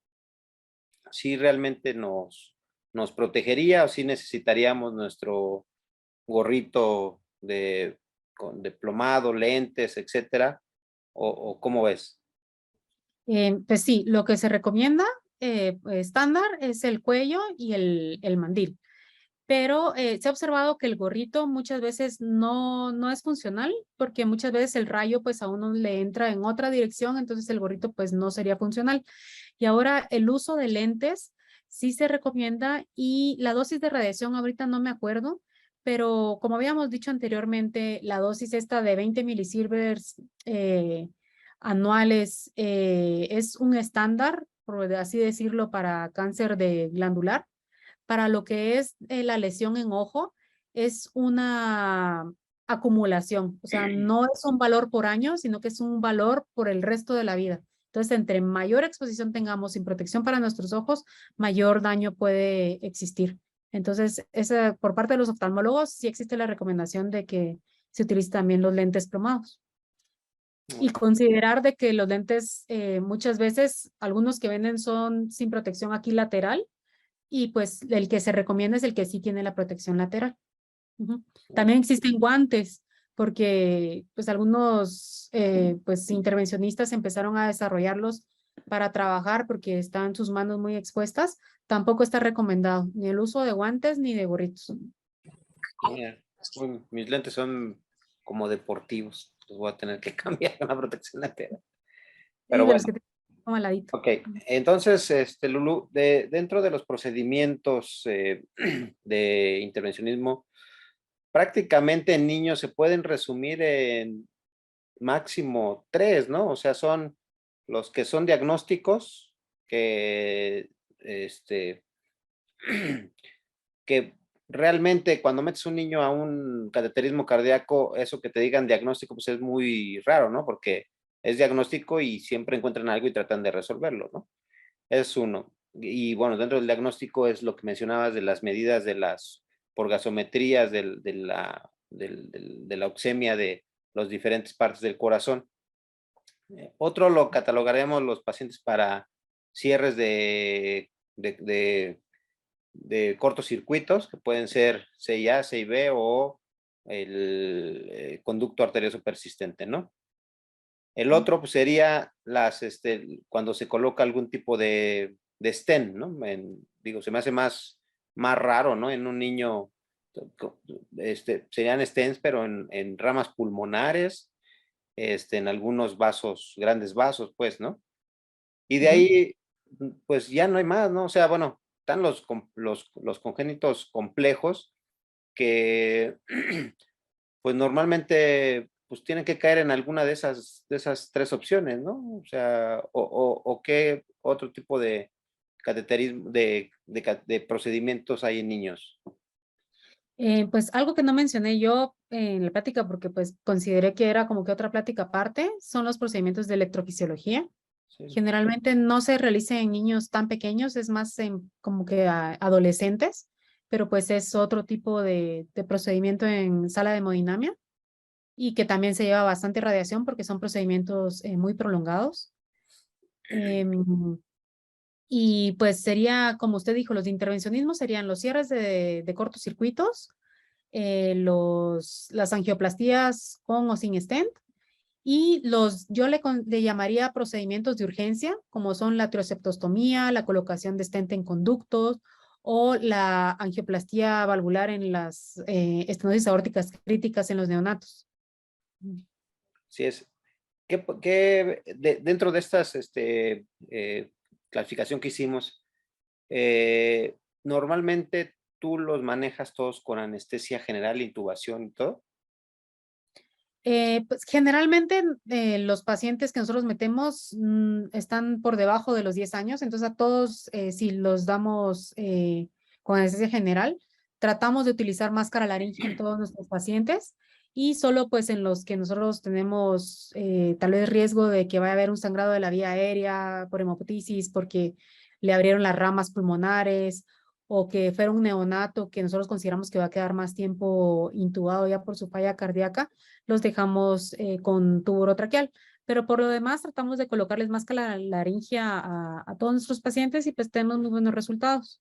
B: sí realmente nos protegería, o sí necesitaríamos nuestro gorrito de plomado, lentes, etcétera, o ¿cómo ves?
A: Pues sí, lo que se recomienda estándar es el cuello y el mandil. Pero se ha observado que el gorrito muchas veces no es funcional porque muchas veces el rayo pues a uno le entra en otra dirección, entonces el gorrito pues no sería funcional. Y ahora el uso de lentes sí se recomienda y la dosis de radiación ahorita no me acuerdo, pero como habíamos dicho anteriormente, la dosis esta de 20 milisieverts anuales es un estándar, por así decirlo, para cáncer de glandular. Para lo que es la lesión en ojo, es una acumulación, o sea, no es un valor por año, sino que es un valor por el resto de la vida. Entonces, entre mayor exposición tengamos sin protección para nuestros ojos, mayor daño puede existir. Entonces, por parte de los oftalmólogos, sí existe la recomendación de que se utilicen también los lentes plomados. Y considerar de que los lentes, muchas veces, algunos que venden son sin protección aquí lateral, y pues el que se recomienda es el que sí tiene la protección lateral. También existen guantes, porque pues algunos pues intervencionistas empezaron a desarrollarlos para trabajar porque están sus manos muy expuestas. Tampoco está recomendado ni el uso de guantes ni de gorritos.
B: Mira, mis lentes son como deportivos, los voy a tener que cambiar con la protección lateral.
A: Sí,
B: Pero
A: de
B: bueno,
A: los que tienen como al ladito.
B: ok. Entonces, Lulú, dentro de los procedimientos de intervencionismo, prácticamente en niños se pueden resumir en máximo 3, ¿no? O sea, son los que son diagnósticos, que realmente cuando metes un niño a un cateterismo cardíaco, eso que te digan diagnóstico, pues es muy raro, ¿no? Porque es diagnóstico y siempre encuentran algo y tratan de resolverlo, ¿no? Es uno. Y bueno, dentro del diagnóstico es lo que mencionabas de las medidas de las por gasometrías de la oxemia de las diferentes partes del corazón. Otro lo catalogaremos los pacientes para cierres de cortocircuitos, que pueden ser CIA, CIB o el conducto arterioso persistente, ¿no? El otro pues, sería cuando se coloca algún tipo de stent, ¿no? Digo, se me hace más raro, ¿no? En un niño, serían stents, pero en ramas pulmonares, en algunos vasos, grandes vasos, pues, ¿no? Y de
A: Ujú.
B: ahí, pues ya no hay más, ¿no? O sea, bueno, están los congénitos complejos que, pues normalmente, pues tienen que caer en alguna de esas tres opciones, ¿no? O sea, o qué otro tipo de cateterismo, de procedimientos hay en niños.
A: Pues algo que no mencioné yo en la plática, porque pues consideré que era como que otra plática aparte, son los procedimientos de electrofisiología.
B: Sí.
A: Generalmente no se realiza en niños tan pequeños, es más en como que adolescentes, pero pues es otro tipo de procedimiento en sala de hemodinamia y que también se lleva bastante radiación porque son procedimientos muy prolongados. Em, y pues sería, como usted dijo, los de intervencionismo serían los cierres de cortocircuitos, las angioplastías con o sin stent y yo le llamaría procedimientos de urgencia, como son la trioceptostomía, la colocación de stent en conductos o la angioplastia valvular en las estenosis aórticas críticas en los neonatos.
B: Sí es. ¿Qué dentro de estas clasificación que hicimos, normalmente tú los manejas todos con anestesia general, intubación y todo?
A: Pues generalmente los pacientes que nosotros metemos están por debajo de los 10 años, entonces a todos, si los damos con anestesia general, tratamos de utilizar máscara laringe en todos nuestros pacientes y solo pues en los que nosotros tenemos tal vez riesgo de que vaya a haber un sangrado de la vía aérea por hemoptisis, porque le abrieron las ramas pulmonares o que fuera un neonato que nosotros consideramos que va a quedar más tiempo intubado ya por su falla cardíaca los dejamos con tubo orotraqueal. Pero por lo demás, tratamos de colocarles máscara laringia a todos nuestros pacientes y pues tenemos muy buenos resultados.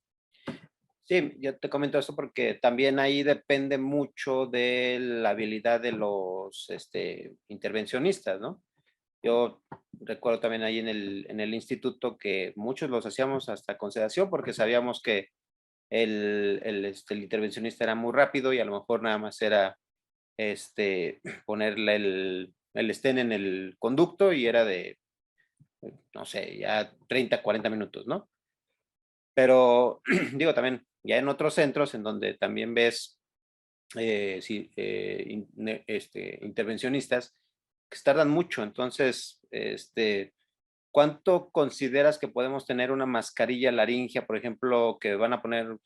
B: Sí, yo te comento esto porque también ahí depende mucho de la habilidad de los intervencionistas, ¿no? Yo recuerdo también ahí en el instituto que muchos los hacíamos hasta con sedación porque sabíamos que el intervencionista era muy rápido y a lo mejor nada más era ponerle el stent en el conducto y era de, no sé, ya 30, 40 minutos, ¿no? Pero digo también, ya en otros centros en donde también ves sí, intervencionistas que tardan mucho, entonces, ¿cuánto consideras que podemos tener una mascarilla laringia, por ejemplo, que van a poner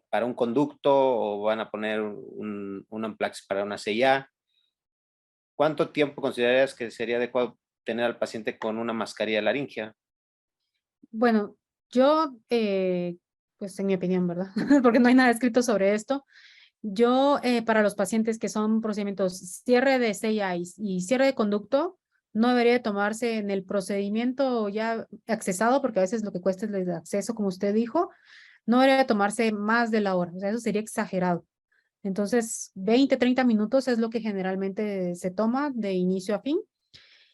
B: para un conducto o van a poner un amplax para una CIA? ¿Cuánto tiempo considerarías que sería adecuado tener al paciente con una mascarilla laringia?
A: Bueno, yo, pues en mi opinión, ¿verdad? Porque no hay nada escrito sobre esto. Yo, para los pacientes que son procedimientos cierre de CIA y cierre de conducto, no debería de tomarse en el procedimiento ya accesado, porque a veces lo que cuesta es el acceso, como usted dijo, no debería de tomarse más de la hora, o sea, eso sería exagerado. Entonces, 20, 30 minutos es lo que generalmente se toma de inicio a fin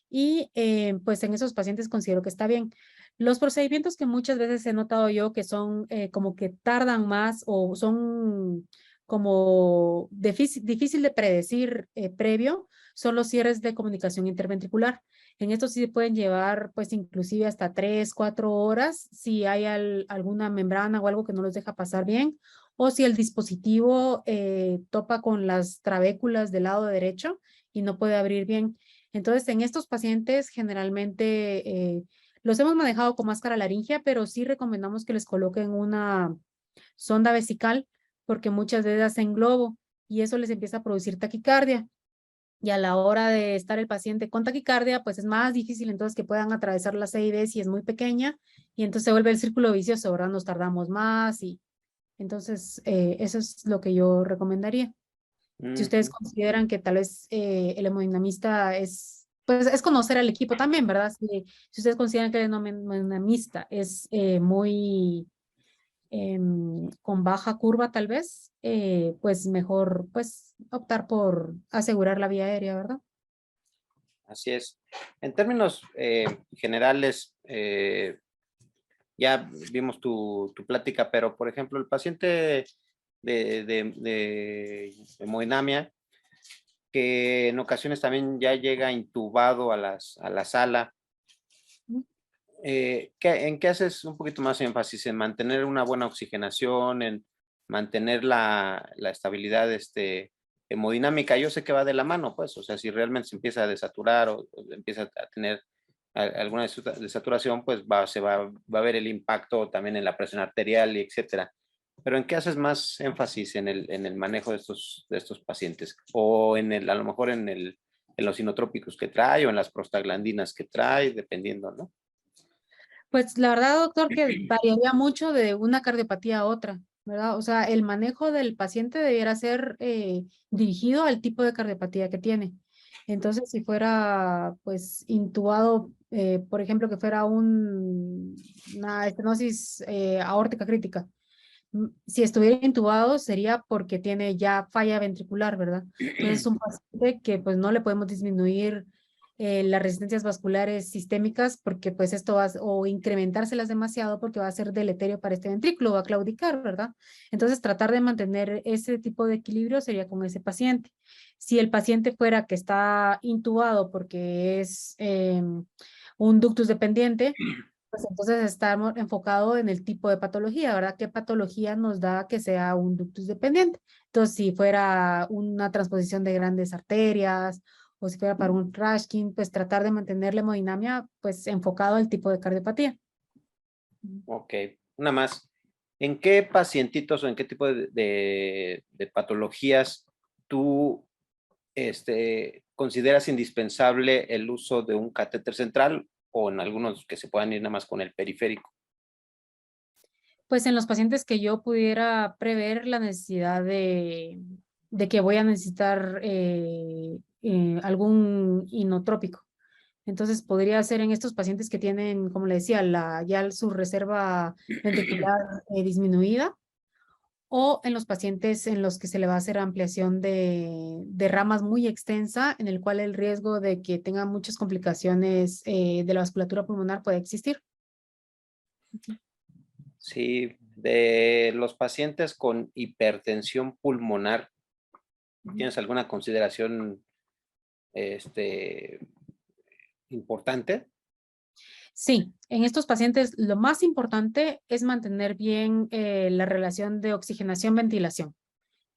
A: y pues en esos pacientes considero que está bien. Los procedimientos que muchas veces he notado yo que son como que tardan más o son como difícil de predecir previo son los cierres de comunicación interventricular. En estos sí se pueden llevar pues inclusive hasta 3, 4 horas si hay alguna membrana o algo que no los deja pasar bien o si el dispositivo topa con las trabéculas del lado derecho y no puede abrir bien. Entonces, en estos pacientes generalmente los hemos manejado con máscara laringia, pero sí recomendamos que les coloquen una sonda vesical porque muchas veces hacen globo y eso les empieza a producir taquicardia. Y a la hora de estar el paciente con taquicardia, pues es más difícil entonces que puedan atravesar la CID si es muy pequeña y entonces se vuelve el círculo vicioso, ¿verdad? Nos tardamos más y entonces eso es lo que yo recomendaría. Si ustedes
B: Ujú.
A: consideran que tal vez el hemodinamista es, pues es conocer al equipo también, ¿verdad? Si ustedes consideran que el hemodinamista es muy con baja curva tal vez, pues mejor pues optar por asegurar la vía aérea, ¿verdad?
B: Así es. En términos generales, ya vimos tu plática, pero por ejemplo, el paciente de hemodinamia, que en ocasiones también ya llega intubado a la sala, ¿En qué haces un poquito más énfasis? ¿En mantener una buena oxigenación, en mantener la estabilidad hemodinámica? Yo sé que va de la mano, pues, o sea, si realmente se empieza a desaturar o empieza a tener alguna desaturación, pues va a ver el impacto también en la presión arterial y etcétera. Pero ¿en qué haces más énfasis en el manejo de estos pacientes? O a lo mejor en los inotrópicos que trae o en las prostaglandinas que trae, dependiendo, ¿no?
A: Pues la verdad, doctor, que variaría mucho de una cardiopatía a otra, ¿verdad? O sea, el manejo del paciente debiera ser dirigido al tipo de cardiopatía que tiene. Entonces, si fuera, pues, intubado, por ejemplo, que fuera una estenosis aórtica crítica, si estuviera intubado sería porque tiene ya falla ventricular, ¿verdad? Entonces es un paciente que pues no le podemos disminuir las resistencias vasculares sistémicas porque pues esto va o incrementárselas demasiado porque va a ser deleterio para este ventrículo, va a claudicar, ¿verdad? Entonces tratar de mantener ese tipo de equilibrio sería con ese paciente. Si el paciente fuera que está intubado porque es un ductus dependiente, pues entonces estamos enfocado en el tipo de patología, ¿verdad? ¿Qué patología nos da que sea un ductus dependiente? Entonces, si fuera una transposición de grandes arterias o si fuera para un Rashkin, pues tratar de mantener la hemodinamia pues enfocado al tipo de cardiopatía.
B: Ok, una más. ¿En qué pacientitos o en qué tipo de patologías tú consideras indispensable el uso de un catéter central o en algunos que se puedan ir nada más con el periférico?
A: Pues en los pacientes que yo pudiera prever la necesidad de que voy a necesitar algún inotrópico. Entonces podría ser en estos pacientes que tienen, como le decía, ya su reserva ventricular disminuida o en los pacientes en los que se le va a hacer ampliación de ramas muy extensa, en el cual el riesgo de que tenga muchas complicaciones de la vasculatura pulmonar puede existir.
B: Sí, de los pacientes con hipertensión pulmonar, ¿tienes alguna consideración importante?
A: Sí, en estos pacientes lo más importante es mantener bien la relación de oxigenación-ventilación.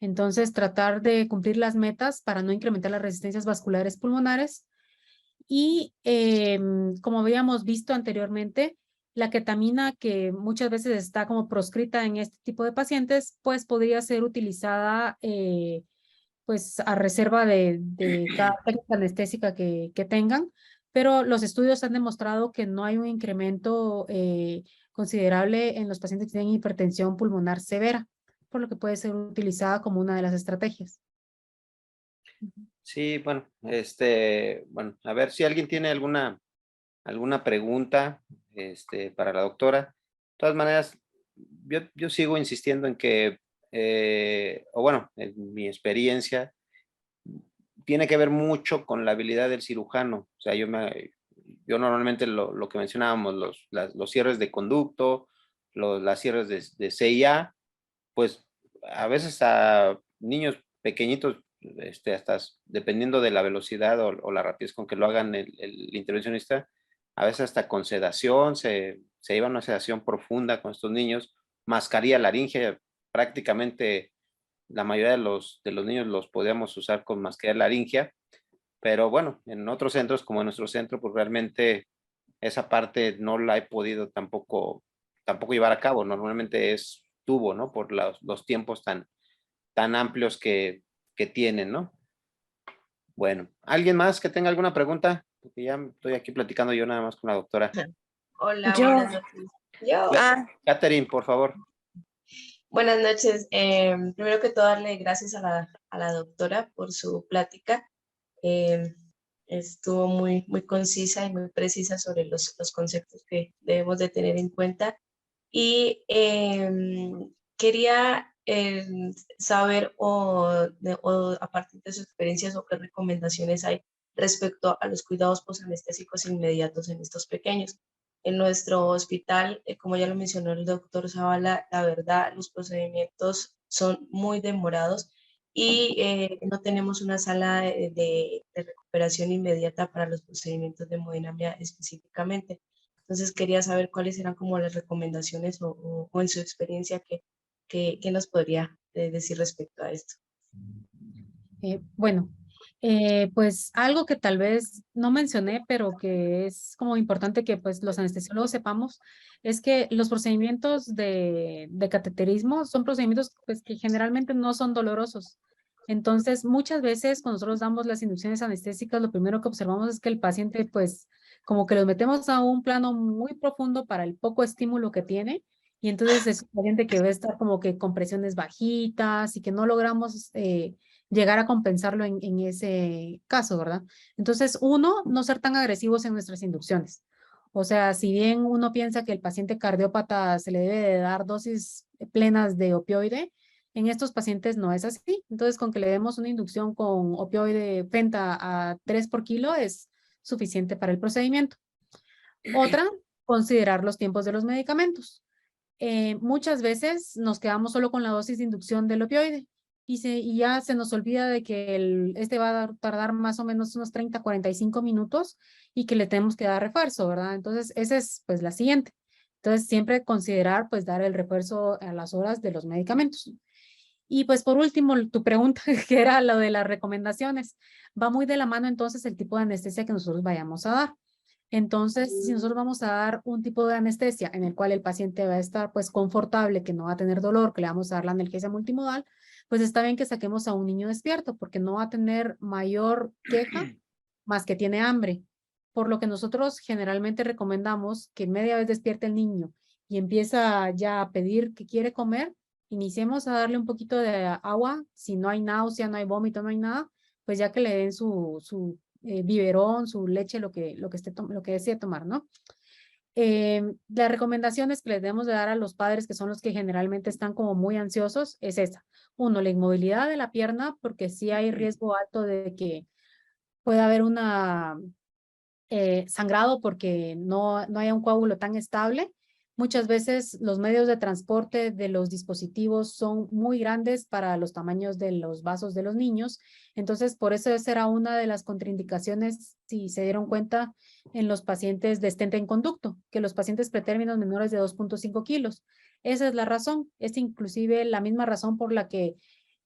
A: Entonces, tratar de cumplir las metas para no incrementar las resistencias vasculares pulmonares. Y como habíamos visto anteriormente, la ketamina, que muchas veces está como proscrita en este tipo de pacientes, pues podría ser utilizada pues a reserva de cada técnica anestésica que tengan, pero los estudios han demostrado que no hay un incremento considerable en los pacientes que tienen hipertensión pulmonar severa, por lo que puede ser utilizada como una de las estrategias.
B: Sí, bueno, bueno, a ver si alguien tiene alguna pregunta, para la doctora. De todas maneras, yo sigo insistiendo en que, o bueno, en mi experiencia, tiene que ver mucho con la habilidad del cirujano. O sea, yo normalmente lo que mencionábamos, los cierres de conducto, las cierres de CIA, pues a veces a niños pequeñitos, hasta dependiendo de la velocidad o la rapidez con que lo hagan el intervencionista, a veces hasta con sedación, se lleva una sedación profunda con estos niños, mascarilla laringe, prácticamente la mayoría de los niños los podíamos usar con mascarilla laringea, pero bueno, en otros centros como en nuestro centro, pues realmente esa parte no la he podido tampoco llevar a cabo. Normalmente es tubo, ¿no? Por los tiempos tan amplios que tienen, ¿no? Bueno, ¿alguien más que tenga alguna pregunta? Porque ya estoy aquí platicando yo nada más con la doctora.
C: Hola,
A: Yo,
C: buenas noches. Yo,
B: Catherine, por favor.
C: buenas noches. Primero que todo, darle gracias a la doctora por su plática. Em, Estuvo muy concisa y muy precisa sobre los conceptos que debemos de tener en cuenta. Y quería saber o a partir de sus experiencias o qué recomendaciones hay respecto a los cuidados posanestésico inmediatos en estos pequeños. En nuestro hospital, como ya lo mencionó el doctor Zavala, la verdad, los procedimientos son muy demorados y no tenemos una sala de recuperación inmediata para los procedimientos de hemodinamia específicamente. Entonces quería saber cuáles eran como las recomendaciones o en su experiencia que nos podría decir respecto a esto.
A: Bueno, pues algo que tal vez no mencioné, pero que es como importante que pues los anestesiólogos sepamos, es que los procedimientos de cateterismo son procedimientos pues que generalmente no son dolorosos. Entonces, muchas veces cuando nosotros damos las inducciones anestésicas, lo primero que observamos es que el paciente pues como que lo metemos a un plano muy profundo para el poco estímulo que tiene. Y entonces es un paciente que va a estar como que con presiones bajitas y que no logramos llegar a compensarlo en ese caso, ¿verdad? Entonces, uno, no ser tan agresivos en nuestras inducciones. O sea, si bien uno piensa que el paciente cardiópata se le debe de dar dosis plenas de opioide, en estos pacientes no es así. Entonces, con que le demos una inducción con opioide penta a 3 por kilo es suficiente para el procedimiento. Otra, considerar los tiempos de los medicamentos. Muchas veces nos quedamos solo con la dosis de inducción del opioide y ya se nos olvida de que este va a tardar más o menos unos 30, 45 minutos y que le tenemos que dar refuerzo, ¿verdad? Entonces, esa es pues la siguiente. Entonces, siempre considerar pues dar el refuerzo a las horas de los medicamentos. Y pues por último, tu pregunta, que era lo de las recomendaciones, va muy de la mano entonces el tipo de anestesia que nosotros vayamos a dar. Entonces, si nosotros vamos a dar un tipo de anestesia en el cual el paciente va a estar pues confortable, que no va a tener dolor, que le vamos a dar la analgesia multimodal, pues está bien que saquemos a un niño despierto porque no va a tener mayor queja más que tiene hambre. Por lo que nosotros generalmente recomendamos que media vez despierte el niño y empieza ya a pedir que quiere comer, iniciemos a darle un poquito de agua. Si no hay náusea, no hay vómito, no hay nada, pues ya que le den su biberón, su leche, lo que desee tomar, ¿no? Las recomendaciones que les debemos de dar a los padres, que son los que generalmente están como muy ansiosos, es esta. Uno, la inmovilidad de la pierna, porque sí hay riesgo alto de que pueda haber una sangrado porque no haya un coágulo tan estable. Muchas veces los medios de transporte de los dispositivos son muy grandes para los tamaños de los vasos de los niños. Entonces, por eso esa era una de las contraindicaciones, si se dieron cuenta, en los pacientes de estente en conducto, que los pacientes pretérminos menores de 2.5 kilos. Esa es la razón. Es inclusive la misma razón por la que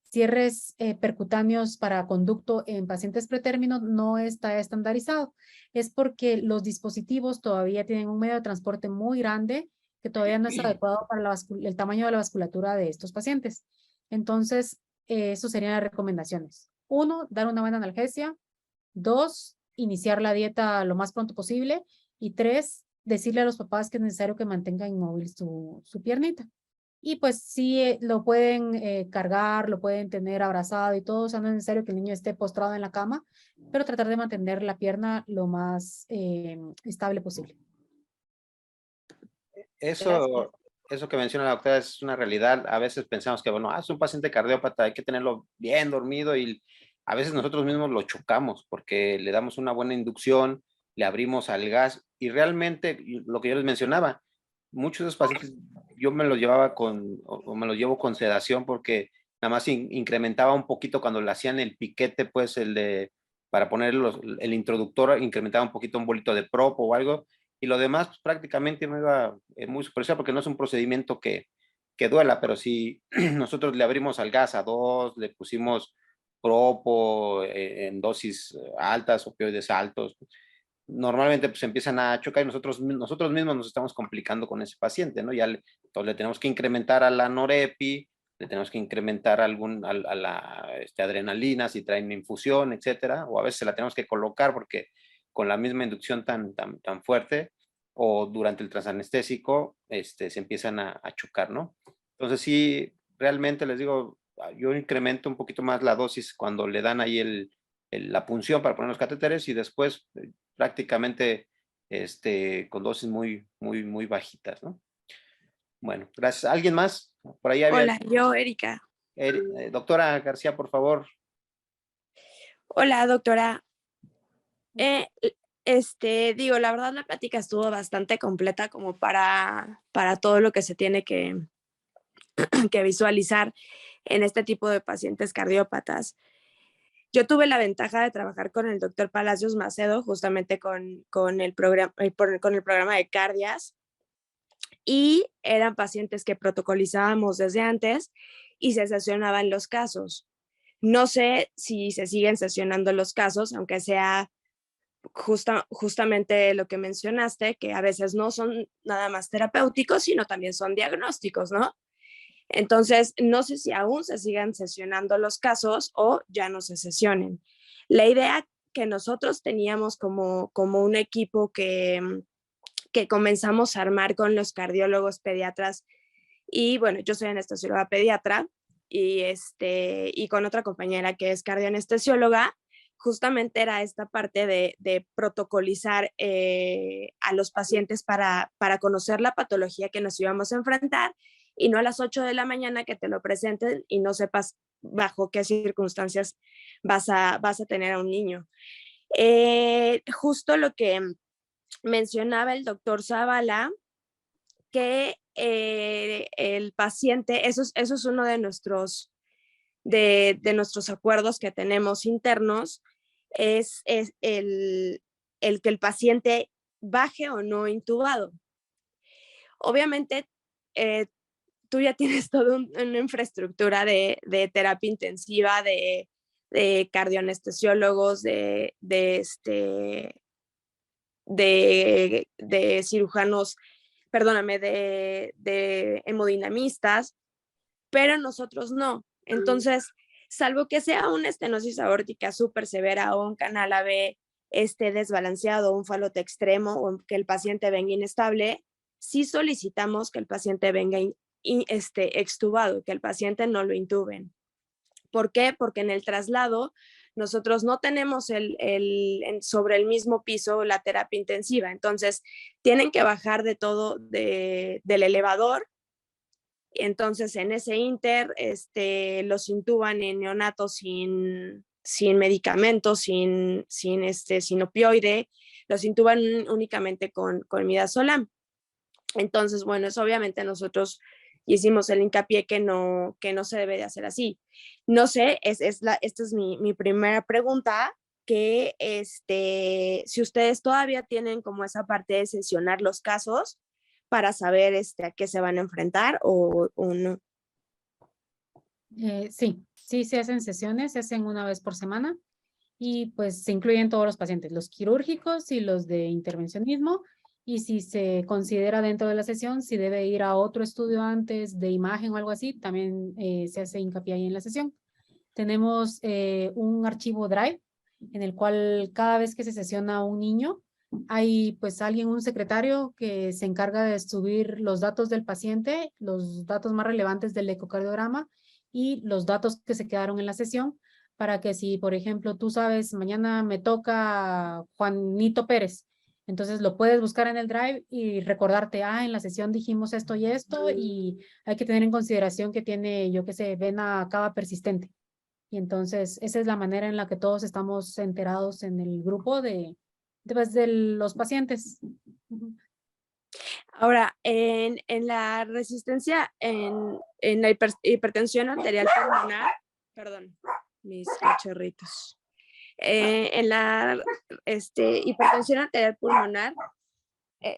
A: cierres percutáneos para conducto en pacientes pretérminos no está estandarizado. Es porque los dispositivos todavía tienen un medio de transporte muy grande que todavía no es adecuado para el tamaño de la vasculatura de estos pacientes. Entonces, eso serían las recomendaciones. Uno, dar una buena analgesia. Dos, iniciar la dieta lo más pronto posible. Y tres, decirle a los papás que es necesario que mantenga inmóvil su piernita. Y pues sí, lo pueden cargar, lo pueden tener abrazado y todo, o sea, no es necesario que el niño esté postrado en la cama, pero tratar de mantener la pierna lo más estable posible.
B: Eso, eso que menciona la doctora es una realidad. A veces pensamos que, bueno, es un paciente cardiópata, hay que tenerlo bien dormido y a veces nosotros mismos lo chocamos porque le damos una buena inducción, le abrimos al gas y realmente lo que yo les mencionaba, muchos de esos pacientes yo me los llevaba o me los llevo con sedación porque nada más incrementaba un poquito cuando le hacían el piquete, pues para poner el introductor, incrementaba un poquito un bolito de prop o algo y lo demás pues, prácticamente me iba muy superficial porque no es un procedimiento que duela, pero si nosotros le abrimos al gas a 2, le pusimos propo en dosis altas, opioides altos, normalmente pues empiezan a chocar y nosotros mismos nos estamos complicando con ese paciente, ¿no? Entonces le tenemos que incrementar a la norepi, le tenemos que incrementar a la adrenalina si traen infusión, etcétera, o a veces la tenemos que colocar porque con la misma inducción tan fuerte o durante el transanestésico se empiezan a chocar, ¿no? Entonces sí, realmente les digo, yo incremento un poquito más la dosis cuando le dan ahí la punción para poner los catéteres y después prácticamente con dosis muy bajitas, ¿no? Bueno, gracias. ¿Alguien más? Por ahí había...
D: Hola, yo, Erika.
B: Doctora García, por favor.
D: Hola, doctora. Digo, la verdad la plática estuvo bastante completa como para todo lo que se tiene que visualizar en este tipo de pacientes cardiópatas. Yo tuve la ventaja de trabajar con el doctor Palacios Macedo, justamente con el programa de Cardias, y eran pacientes que protocolizábamos desde antes y se sesionaban los casos. No sé si se siguen sesionando los casos, aunque sea justamente lo que mencionaste, que a veces no son nada más terapéuticos, sino también son diagnósticos, ¿no? Entonces, no sé si aún se sigan sesionando los casos o ya no se sesionen. La idea que nosotros teníamos como un equipo que comenzamos a armar con los cardiólogos pediatras, y bueno, yo soy anestesióloga pediatra, y con otra compañera que es cardioanestesióloga, justamente era esta parte de protocolizar a los pacientes para conocer la patología que nos íbamos a enfrentar, y no a las 8 de la mañana que te lo presenten y no sepas bajo qué circunstancias vas a tener a un niño. Justo lo que mencionaba el doctor Zavala, que el paciente, eso es uno de nuestros acuerdos que tenemos internos, es el que el paciente baje o no intubado. Obviamente, tú ya tienes toda una infraestructura de terapia intensiva, de cardioanestesiólogos, de cirujanos, perdóname, de hemodinamistas, pero nosotros no. Entonces, salvo que sea una estenosis aórtica súper severa o un canal AB desbalanceado, un falote extremo, o que el paciente venga inestable, sí solicitamos que el paciente venga extubado, que el paciente no lo intuben. ¿Por qué? Porque en el traslado nosotros no tenemos sobre el mismo piso la terapia intensiva, entonces tienen que bajar de todo del elevador. Entonces en ese inter los intuban en neonatos sin medicamentos, sin opioide, los intuban únicamente con midazolam. Entonces, bueno, eso obviamente nosotros hicimos el hincapié que no se debe de hacer así. No sé, esta es mi primera pregunta, que si ustedes todavía tienen como esa parte de sesionar los casos para saber a qué se van a enfrentar o no.
A: Sí, sí se hacen sesiones, se hacen una vez por semana y pues se incluyen todos los pacientes, los quirúrgicos y los de intervencionismo, y si se considera dentro de la sesión, si debe ir a otro estudio antes de imagen o algo así, también se hace hincapié ahí en la sesión. Tenemos un archivo Drive en el cual cada vez que se sesiona a un niño, hay pues alguien, un secretario que se encarga de subir los datos del paciente, los datos más relevantes del ecocardiograma y los datos que se quedaron en la sesión, para que si, por ejemplo, tú sabes, mañana me toca Juanito Pérez, entonces lo puedes buscar en el Drive y recordarte, en la sesión dijimos esto y esto, y hay que tener en consideración que tiene, yo qué sé, vena cava persistente. Y entonces esa es la manera en la que todos estamos enterados en el grupo de los pacientes.
D: Ahora, en la resistencia, en la hipertensión arterial pulmonar, perdón, mis cachorritos. En la hipertensión arterial pulmonar,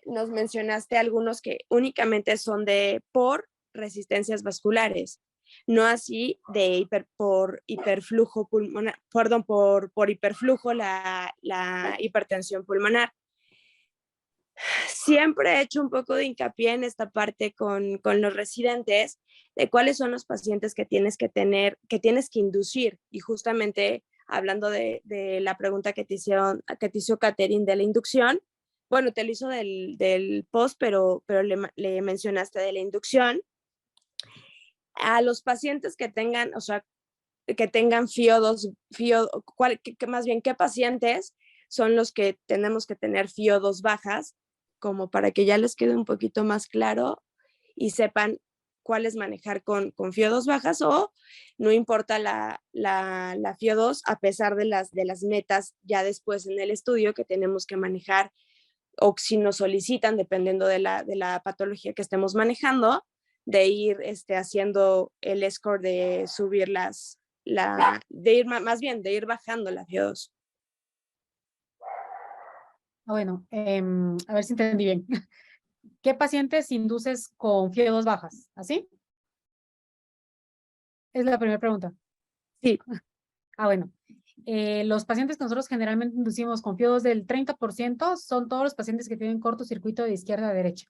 D: nos mencionaste algunos que únicamente son por resistencias vasculares, no así por hiperflujo pulmonar, perdón, por hiperflujo la hipertensión pulmonar. Siempre he hecho un poco de hincapié en esta parte con los residentes, de cuáles son los pacientes que tienes que tener, que tienes que inducir. Y justamente hablando de la pregunta que te hizo Catherine de la inducción, bueno, te lo hizo del post, pero le mencionaste de la inducción. A los pacientes que tengan, o sea, que tengan más bien, ¿qué pacientes son los que tenemos que tener FIO2 bajas? Como para que ya les quede un poquito más claro y sepan cuáles manejar con FIO2 bajas, o no importa la FIO2, a pesar de las metas ya después en el estudio que tenemos que manejar, o si nos solicitan, dependiendo de la patología que estemos manejando, de ir haciendo el score de subir las más bien, de ir bajando la FIO2.
A: Bueno, a ver si entendí bien. ¿Qué pacientes induces con FIO2 bajas? ¿Así? Es la primera pregunta.
D: Sí.
A: Bueno. Los pacientes que nosotros generalmente inducimos con FIO2 del 30% son todos los pacientes que tienen cortocircuito de izquierda a derecha.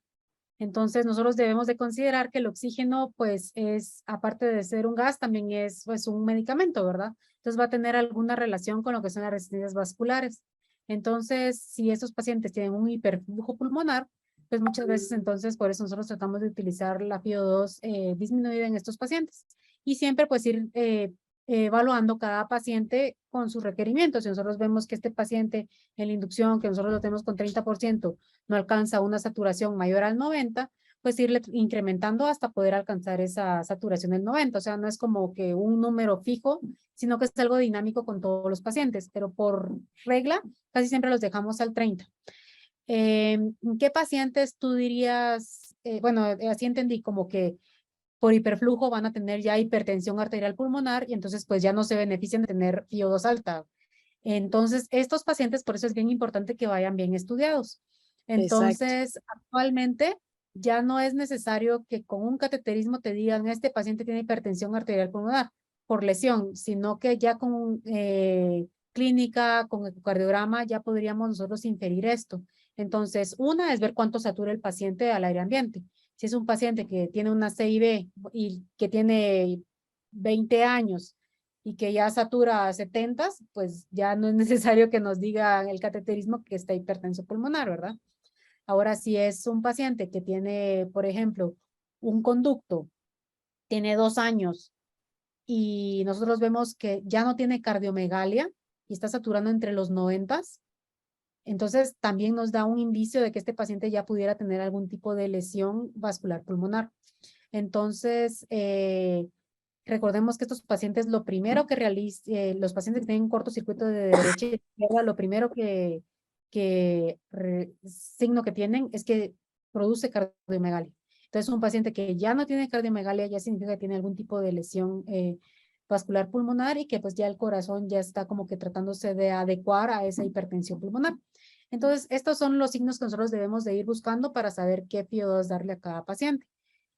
A: Entonces, nosotros debemos de considerar que el oxígeno, pues, es, aparte de ser un gas, también es, pues, un medicamento, ¿verdad? Entonces, va a tener alguna relación con lo que son las resistencias vasculares. Entonces, si estos pacientes tienen un hiperflujo pulmonar, pues muchas veces, entonces, por eso nosotros tratamos de utilizar la FIO2 disminuida en estos pacientes. Y siempre, pues, ir evaluando cada paciente con sus requerimientos. Si nosotros vemos que este paciente en la inducción, que nosotros lo tenemos con 30%, no alcanza una saturación mayor al 90, pues irle incrementando hasta poder alcanzar esa saturación del 90. O sea, no es como que un número fijo, sino que es algo dinámico con todos los pacientes, pero por regla casi siempre los dejamos al 30. ¿Qué pacientes tú dirías? Bueno, así entendí como que por hiperflujo van a tener ya hipertensión arterial pulmonar y entonces pues ya no se benefician de tener FIO2 alta. Entonces, estos pacientes, por eso es bien importante que vayan bien estudiados. Entonces, actualmente ya no es necesario que con un cateterismo te digan, este paciente tiene hipertensión arterial pulmonar por lesión, sino que ya con clínica, con ecocardiograma, ya podríamos nosotros inferir esto. Entonces, una es ver cuánto satura el paciente al aire ambiente. Si es un paciente que tiene una CIB y que tiene 20 años y que ya satura a 70, pues ya no es necesario que nos diga el cateterismo que está hipertenso pulmonar, ¿verdad? Ahora, si es un paciente que tiene, por ejemplo, un conducto, tiene 2 años y nosotros vemos que ya no tiene cardiomegalia y está saturando entre los 90, entonces también nos da un indicio de que este paciente ya pudiera tener algún tipo de lesión vascular pulmonar. Entonces, recordemos que estos pacientes, lo primero que realizan, los pacientes que tienen cortocircuito de derecha y izquierda, lo primero signo que tienen es que produce cardiomegalia. Entonces, un paciente que ya no tiene cardiomegalia ya significa que tiene algún tipo de lesión vascular pulmonar y que pues ya el corazón ya está como que tratándose de adecuar a esa hipertensión pulmonar. Entonces, estos son los signos que nosotros debemos de ir buscando para saber qué FIO2 darle a cada paciente.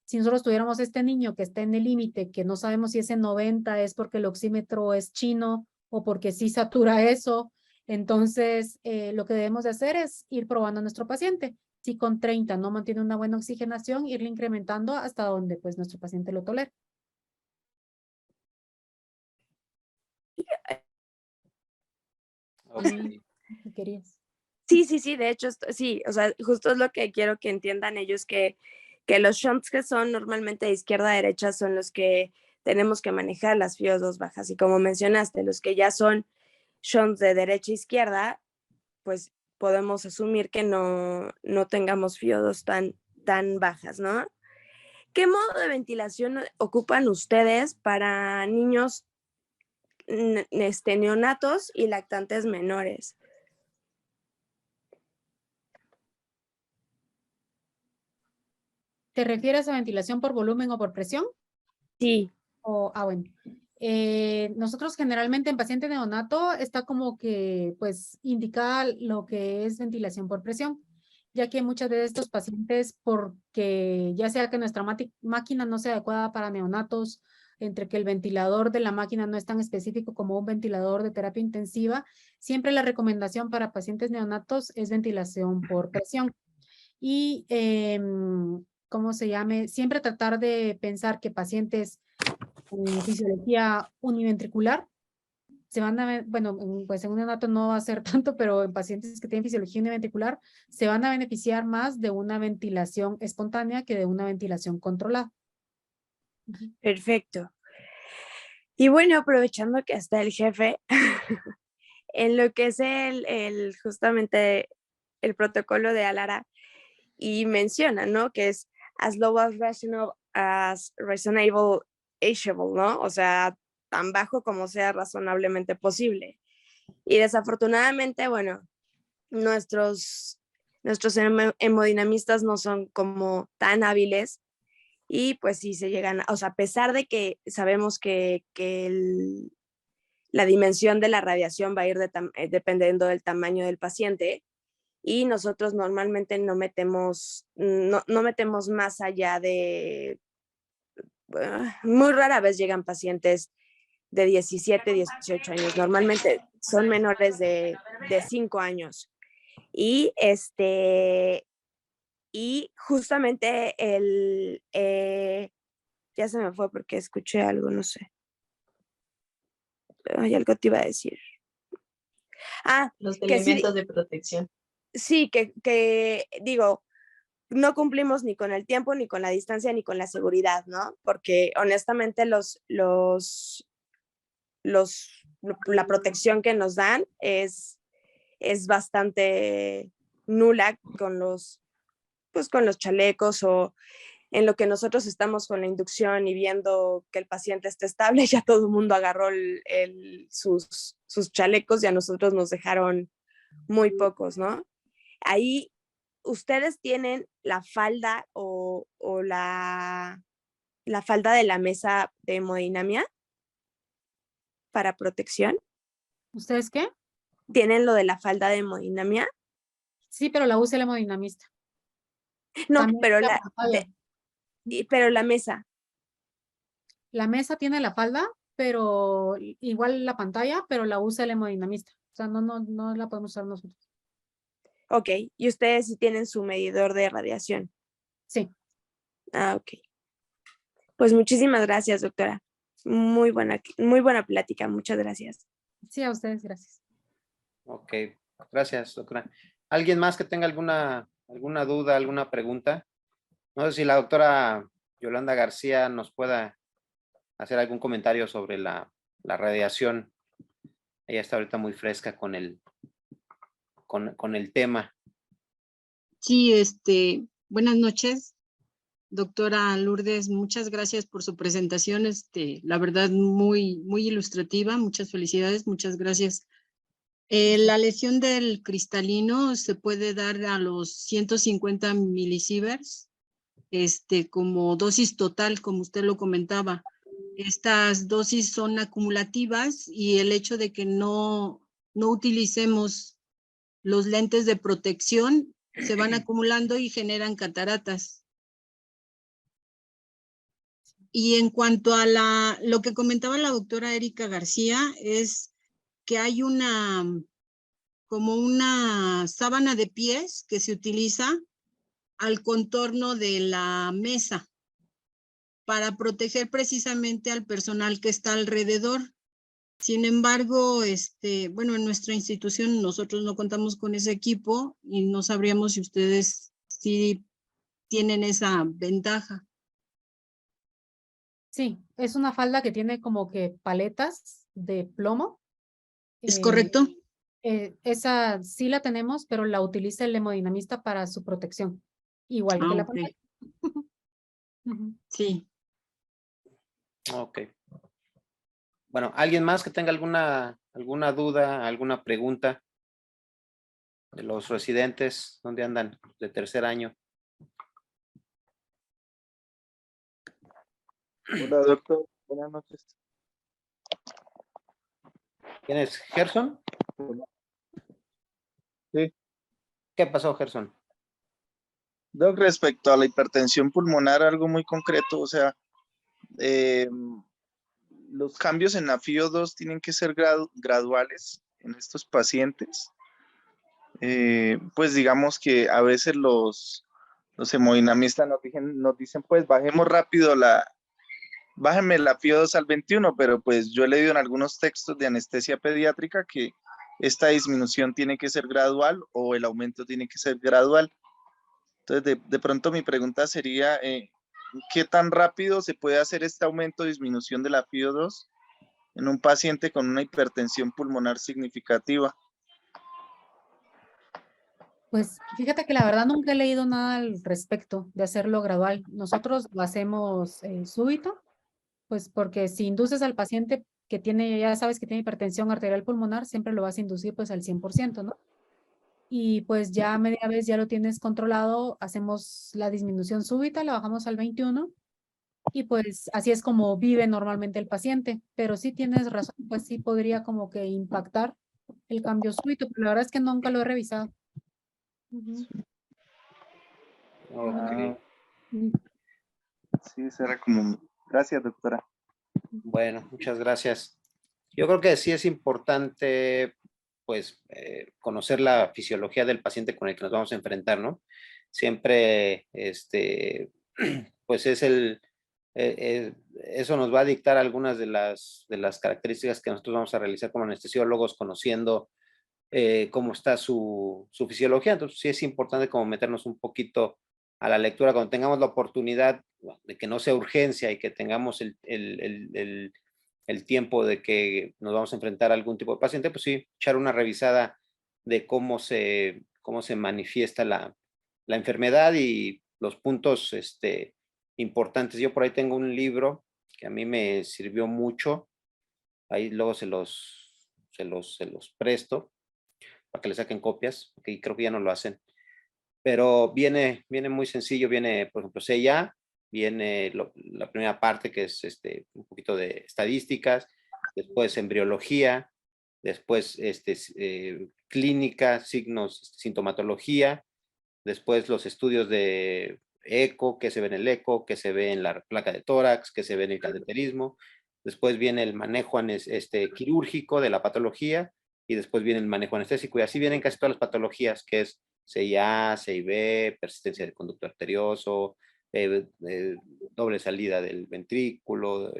A: Si nosotros tuviéramos este niño que está en el límite, que no sabemos si ese 90 es porque el oxímetro es chino o porque sí satura eso, entonces lo que debemos de hacer es ir probando a nuestro paciente. Si con 30 no mantiene una buena oxigenación, irle incrementando hasta donde pues nuestro paciente lo tolere.
B: Okay.
A: ¿Qué querías?
D: Sí, de hecho, sí, o sea, justo es lo que quiero que entiendan ellos, que los shunts que son normalmente de izquierda a derecha son los que tenemos que manejar las FIO2 bajas. Y como mencionaste, los que ya son shunts de derecha a izquierda, pues podemos asumir que no tengamos FIO2 tan bajas, ¿no? ¿Qué modo de ventilación ocupan ustedes para niños neonatos y lactantes menores?
A: ¿Te refieres a ventilación por volumen o por presión?
D: Sí.
A: Bueno. Nosotros generalmente en paciente neonato está como que pues indicada lo que es ventilación por presión, ya que muchas veces estos pacientes, porque ya sea que nuestra máquina no sea adecuada para neonatos, entre que el ventilador de la máquina no es tan específico como un ventilador de terapia intensiva, siempre la recomendación para pacientes neonatos es ventilación por presión. Y, ¿cómo se llame? Siempre tratar de pensar que pacientes con fisiología univentricular se van a, bueno, pues en un neonato no va a ser tanto, pero en pacientes que tienen fisiología univentricular se van a beneficiar más de una ventilación espontánea que de una ventilación controlada.
D: Perfecto. Y bueno, aprovechando que está el jefe, en lo que es justamente el protocolo de ALARA, y menciona, ¿no? Que es as low as reasonable ageable, ¿no? O sea, tan bajo como sea razonablemente posible. Y desafortunadamente, bueno, nuestros hemodinamistas no son como tan hábiles y pues sí se llegan, o sea, a pesar de que sabemos que la dimensión de la radiación va a ir dependiendo del tamaño del paciente, y nosotros normalmente no metemos más allá de, muy rara vez llegan pacientes de 17, 18 años, normalmente son menores de 5 años. Y y justamente ya se me fue porque escuché algo, no sé. Ay, algo te iba a decir.
C: Los
D: Que sí,
C: elementos de protección.
D: sí, que digo, no cumplimos ni con el tiempo, ni con la distancia, ni con la seguridad, ¿no? Porque honestamente la protección que nos dan es bastante nula pues con los chalecos, o en lo que nosotros estamos con la inducción y viendo que el paciente está estable, ya todo el mundo agarró sus chalecos y a nosotros nos dejaron muy pocos, ¿no? Ahí, ¿ustedes tienen la falda o la falda de la mesa de hemodinamia para protección?
A: ¿Ustedes qué?
D: ¿Tienen lo de la falda de hemodinamia?
A: Sí, pero la usa el hemodinamista.
D: No,
A: También
D: pero
A: la pantalla.
D: pero la mesa.
A: La mesa tiene la falda, pero igual la pantalla, pero la usa el hemodinamista. O sea, no la podemos usar nosotros.
D: Ok, y ustedes sí tienen su medidor de radiación.
A: Sí,
D: Ok. Pues muchísimas gracias, doctora. Muy buena plática. Muchas gracias.
A: sí, a ustedes, gracias.
B: Ok, gracias, doctora. ¿Alguien más que tenga alguna duda, alguna pregunta? No sé si la doctora Yolanda García nos pueda hacer algún comentario sobre la radiación. Ella está ahorita muy fresca con el tema.
E: Sí, buenas noches, doctora Lourdes, muchas gracias por su presentación, la verdad muy ilustrativa, muchas felicidades, muchas gracias. La lesión del cristalino se puede dar a los 150 milisieverts, como dosis total, como usted lo comentaba. Estas dosis son acumulativas y el hecho de que no utilicemos los lentes de protección se van acumulando y generan cataratas. Y en cuanto a lo que comentaba la doctora Erika García, es que hay como una sábana de pies que se utiliza al contorno de la mesa para proteger precisamente al personal que está alrededor. Sin embargo, bueno, en nuestra institución nosotros no contamos con ese equipo y no sabríamos si ustedes sí tienen esa ventaja.
A: Sí, es una falda que tiene como que paletas de plomo.
E: ¿Es correcto?
A: Esa sí la tenemos, pero la utiliza el hemodinamista para su protección, igual que la
E: Ok.
A: pantalla. Ujú.
E: Sí.
B: Ok. Bueno, ¿alguien más que tenga alguna duda, alguna pregunta de los residentes? ¿Dónde andan de tercer año?
F: Hola, doctor. Buenas noches.
B: ¿Quién es? ¿Gerson?
F: Sí.
B: ¿Qué pasó, Gerson?
F: Doc, respecto a la hipertensión pulmonar, algo muy concreto, o sea, los cambios en la FiO2 tienen que ser graduales en estos pacientes. Pues digamos que a veces los hemodinamistas nos dicen, pues bajemos rápido bájenme la FiO2 al 21, pero pues yo he leído en algunos textos de anestesia pediátrica que esta disminución tiene que ser gradual o el aumento tiene que ser gradual. Entonces, de pronto mi pregunta sería, ¿qué tan rápido se puede hacer este aumento o disminución de la FiO2 en un paciente con una hipertensión pulmonar significativa?
A: Pues fíjate que la verdad nunca he leído nada al respecto de hacerlo gradual. Nosotros lo hacemos súbito, pues porque si induces al paciente que tiene, ya sabes que tiene hipertensión arterial pulmonar, siempre lo vas a inducir pues al 100%, ¿no? Y pues ya media vez ya lo tienes controlado, hacemos la disminución súbita, la bajamos al 21 y pues así es como vive normalmente el paciente, pero sí tienes razón, pues sí podría como que impactar el cambio súbito, pero la verdad es que nunca lo he revisado. Ujú.
B: Ok.
A: Mm.
F: Sí, será como... Gracias, doctora.
B: Bueno, muchas gracias. Yo creo que sí es importante, pues, conocer la fisiología del paciente con el que nos vamos a enfrentar, ¿no? Siempre, pues es eso nos va a dictar algunas de las características que nosotros vamos a realizar como anestesiólogos, conociendo cómo está su fisiología. Entonces, sí es importante como meternos un poquito a la lectura cuando tengamos la oportunidad de que no sea urgencia y que tengamos el tiempo de que nos vamos a enfrentar a algún tipo de paciente, pues sí, echar una revisada de cómo se manifiesta la enfermedad y los puntos importantes. Yo por ahí tengo un libro que a mí me sirvió mucho, ahí luego se los presto para que le saquen copias, que creo que ya no lo hacen. Pero viene muy sencillo, viene, por ejemplo, CIA, viene la primera parte que es un poquito de estadísticas, después embriología, después clínica, signos, sintomatología, después los estudios de eco, qué se ve en el eco, qué se ve en la placa de tórax, qué se ve en el cateterismo, después viene el manejo quirúrgico de la patología y después viene el manejo anestésico y así vienen casi todas las patologías que es CIA, CIB, persistencia del conducto arterioso, doble salida del ventrículo,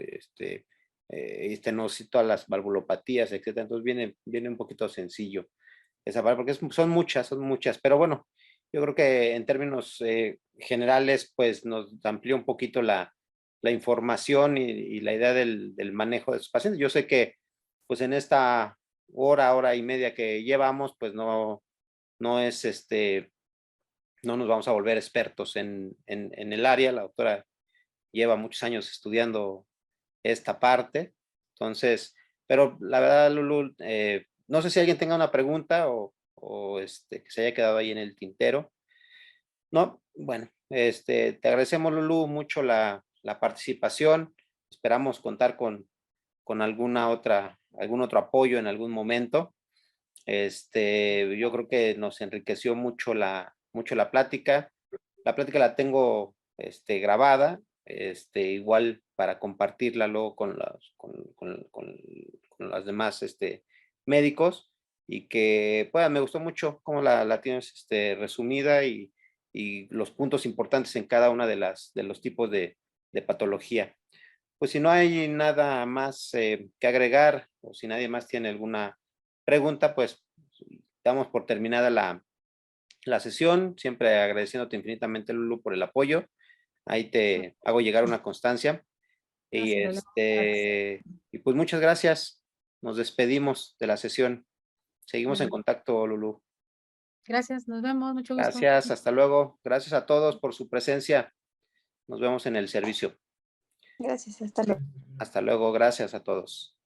B: estenosis, todas las valvulopatías, etcétera. Entonces viene un poquito sencillo esa parte, porque son muchas, pero bueno, yo creo que en términos generales, pues nos amplió un poquito la información y la idea del manejo de sus pacientes. Yo sé que, pues en esta hora y media que llevamos, pues no es no nos vamos a volver expertos en el área. La doctora lleva muchos años estudiando esta parte. Entonces, pero la verdad, Lulu, no sé si alguien tenga una pregunta o que se haya quedado ahí en el tintero. No, bueno, te agradecemos, Lulu, mucho la participación. Esperamos contar con algún otro apoyo en algún momento. Yo creo que nos enriqueció mucho la plática. La plática la tengo grabada, igual para compartirla luego con los demás médicos y que pues, me gustó mucho cómo la tienes resumida y los puntos importantes en cada una de los tipos de patología. Pues si no hay nada más que agregar o si nadie más tiene alguna pregunta, pues damos por terminada la sesión. Siempre agradeciéndote infinitamente, Lulu, por el apoyo. Ahí te hago llegar una constancia. Y,
A: Gracias, Lola.
B: y pues muchas gracias. Nos despedimos de la sesión. Seguimos en contacto, Lulu.
A: Gracias, nos vemos, mucho gusto.
B: Gracias, hasta luego. Gracias a todos por su presencia. Nos vemos en el servicio.
D: Gracias, hasta luego.
B: Hasta luego, gracias a todos.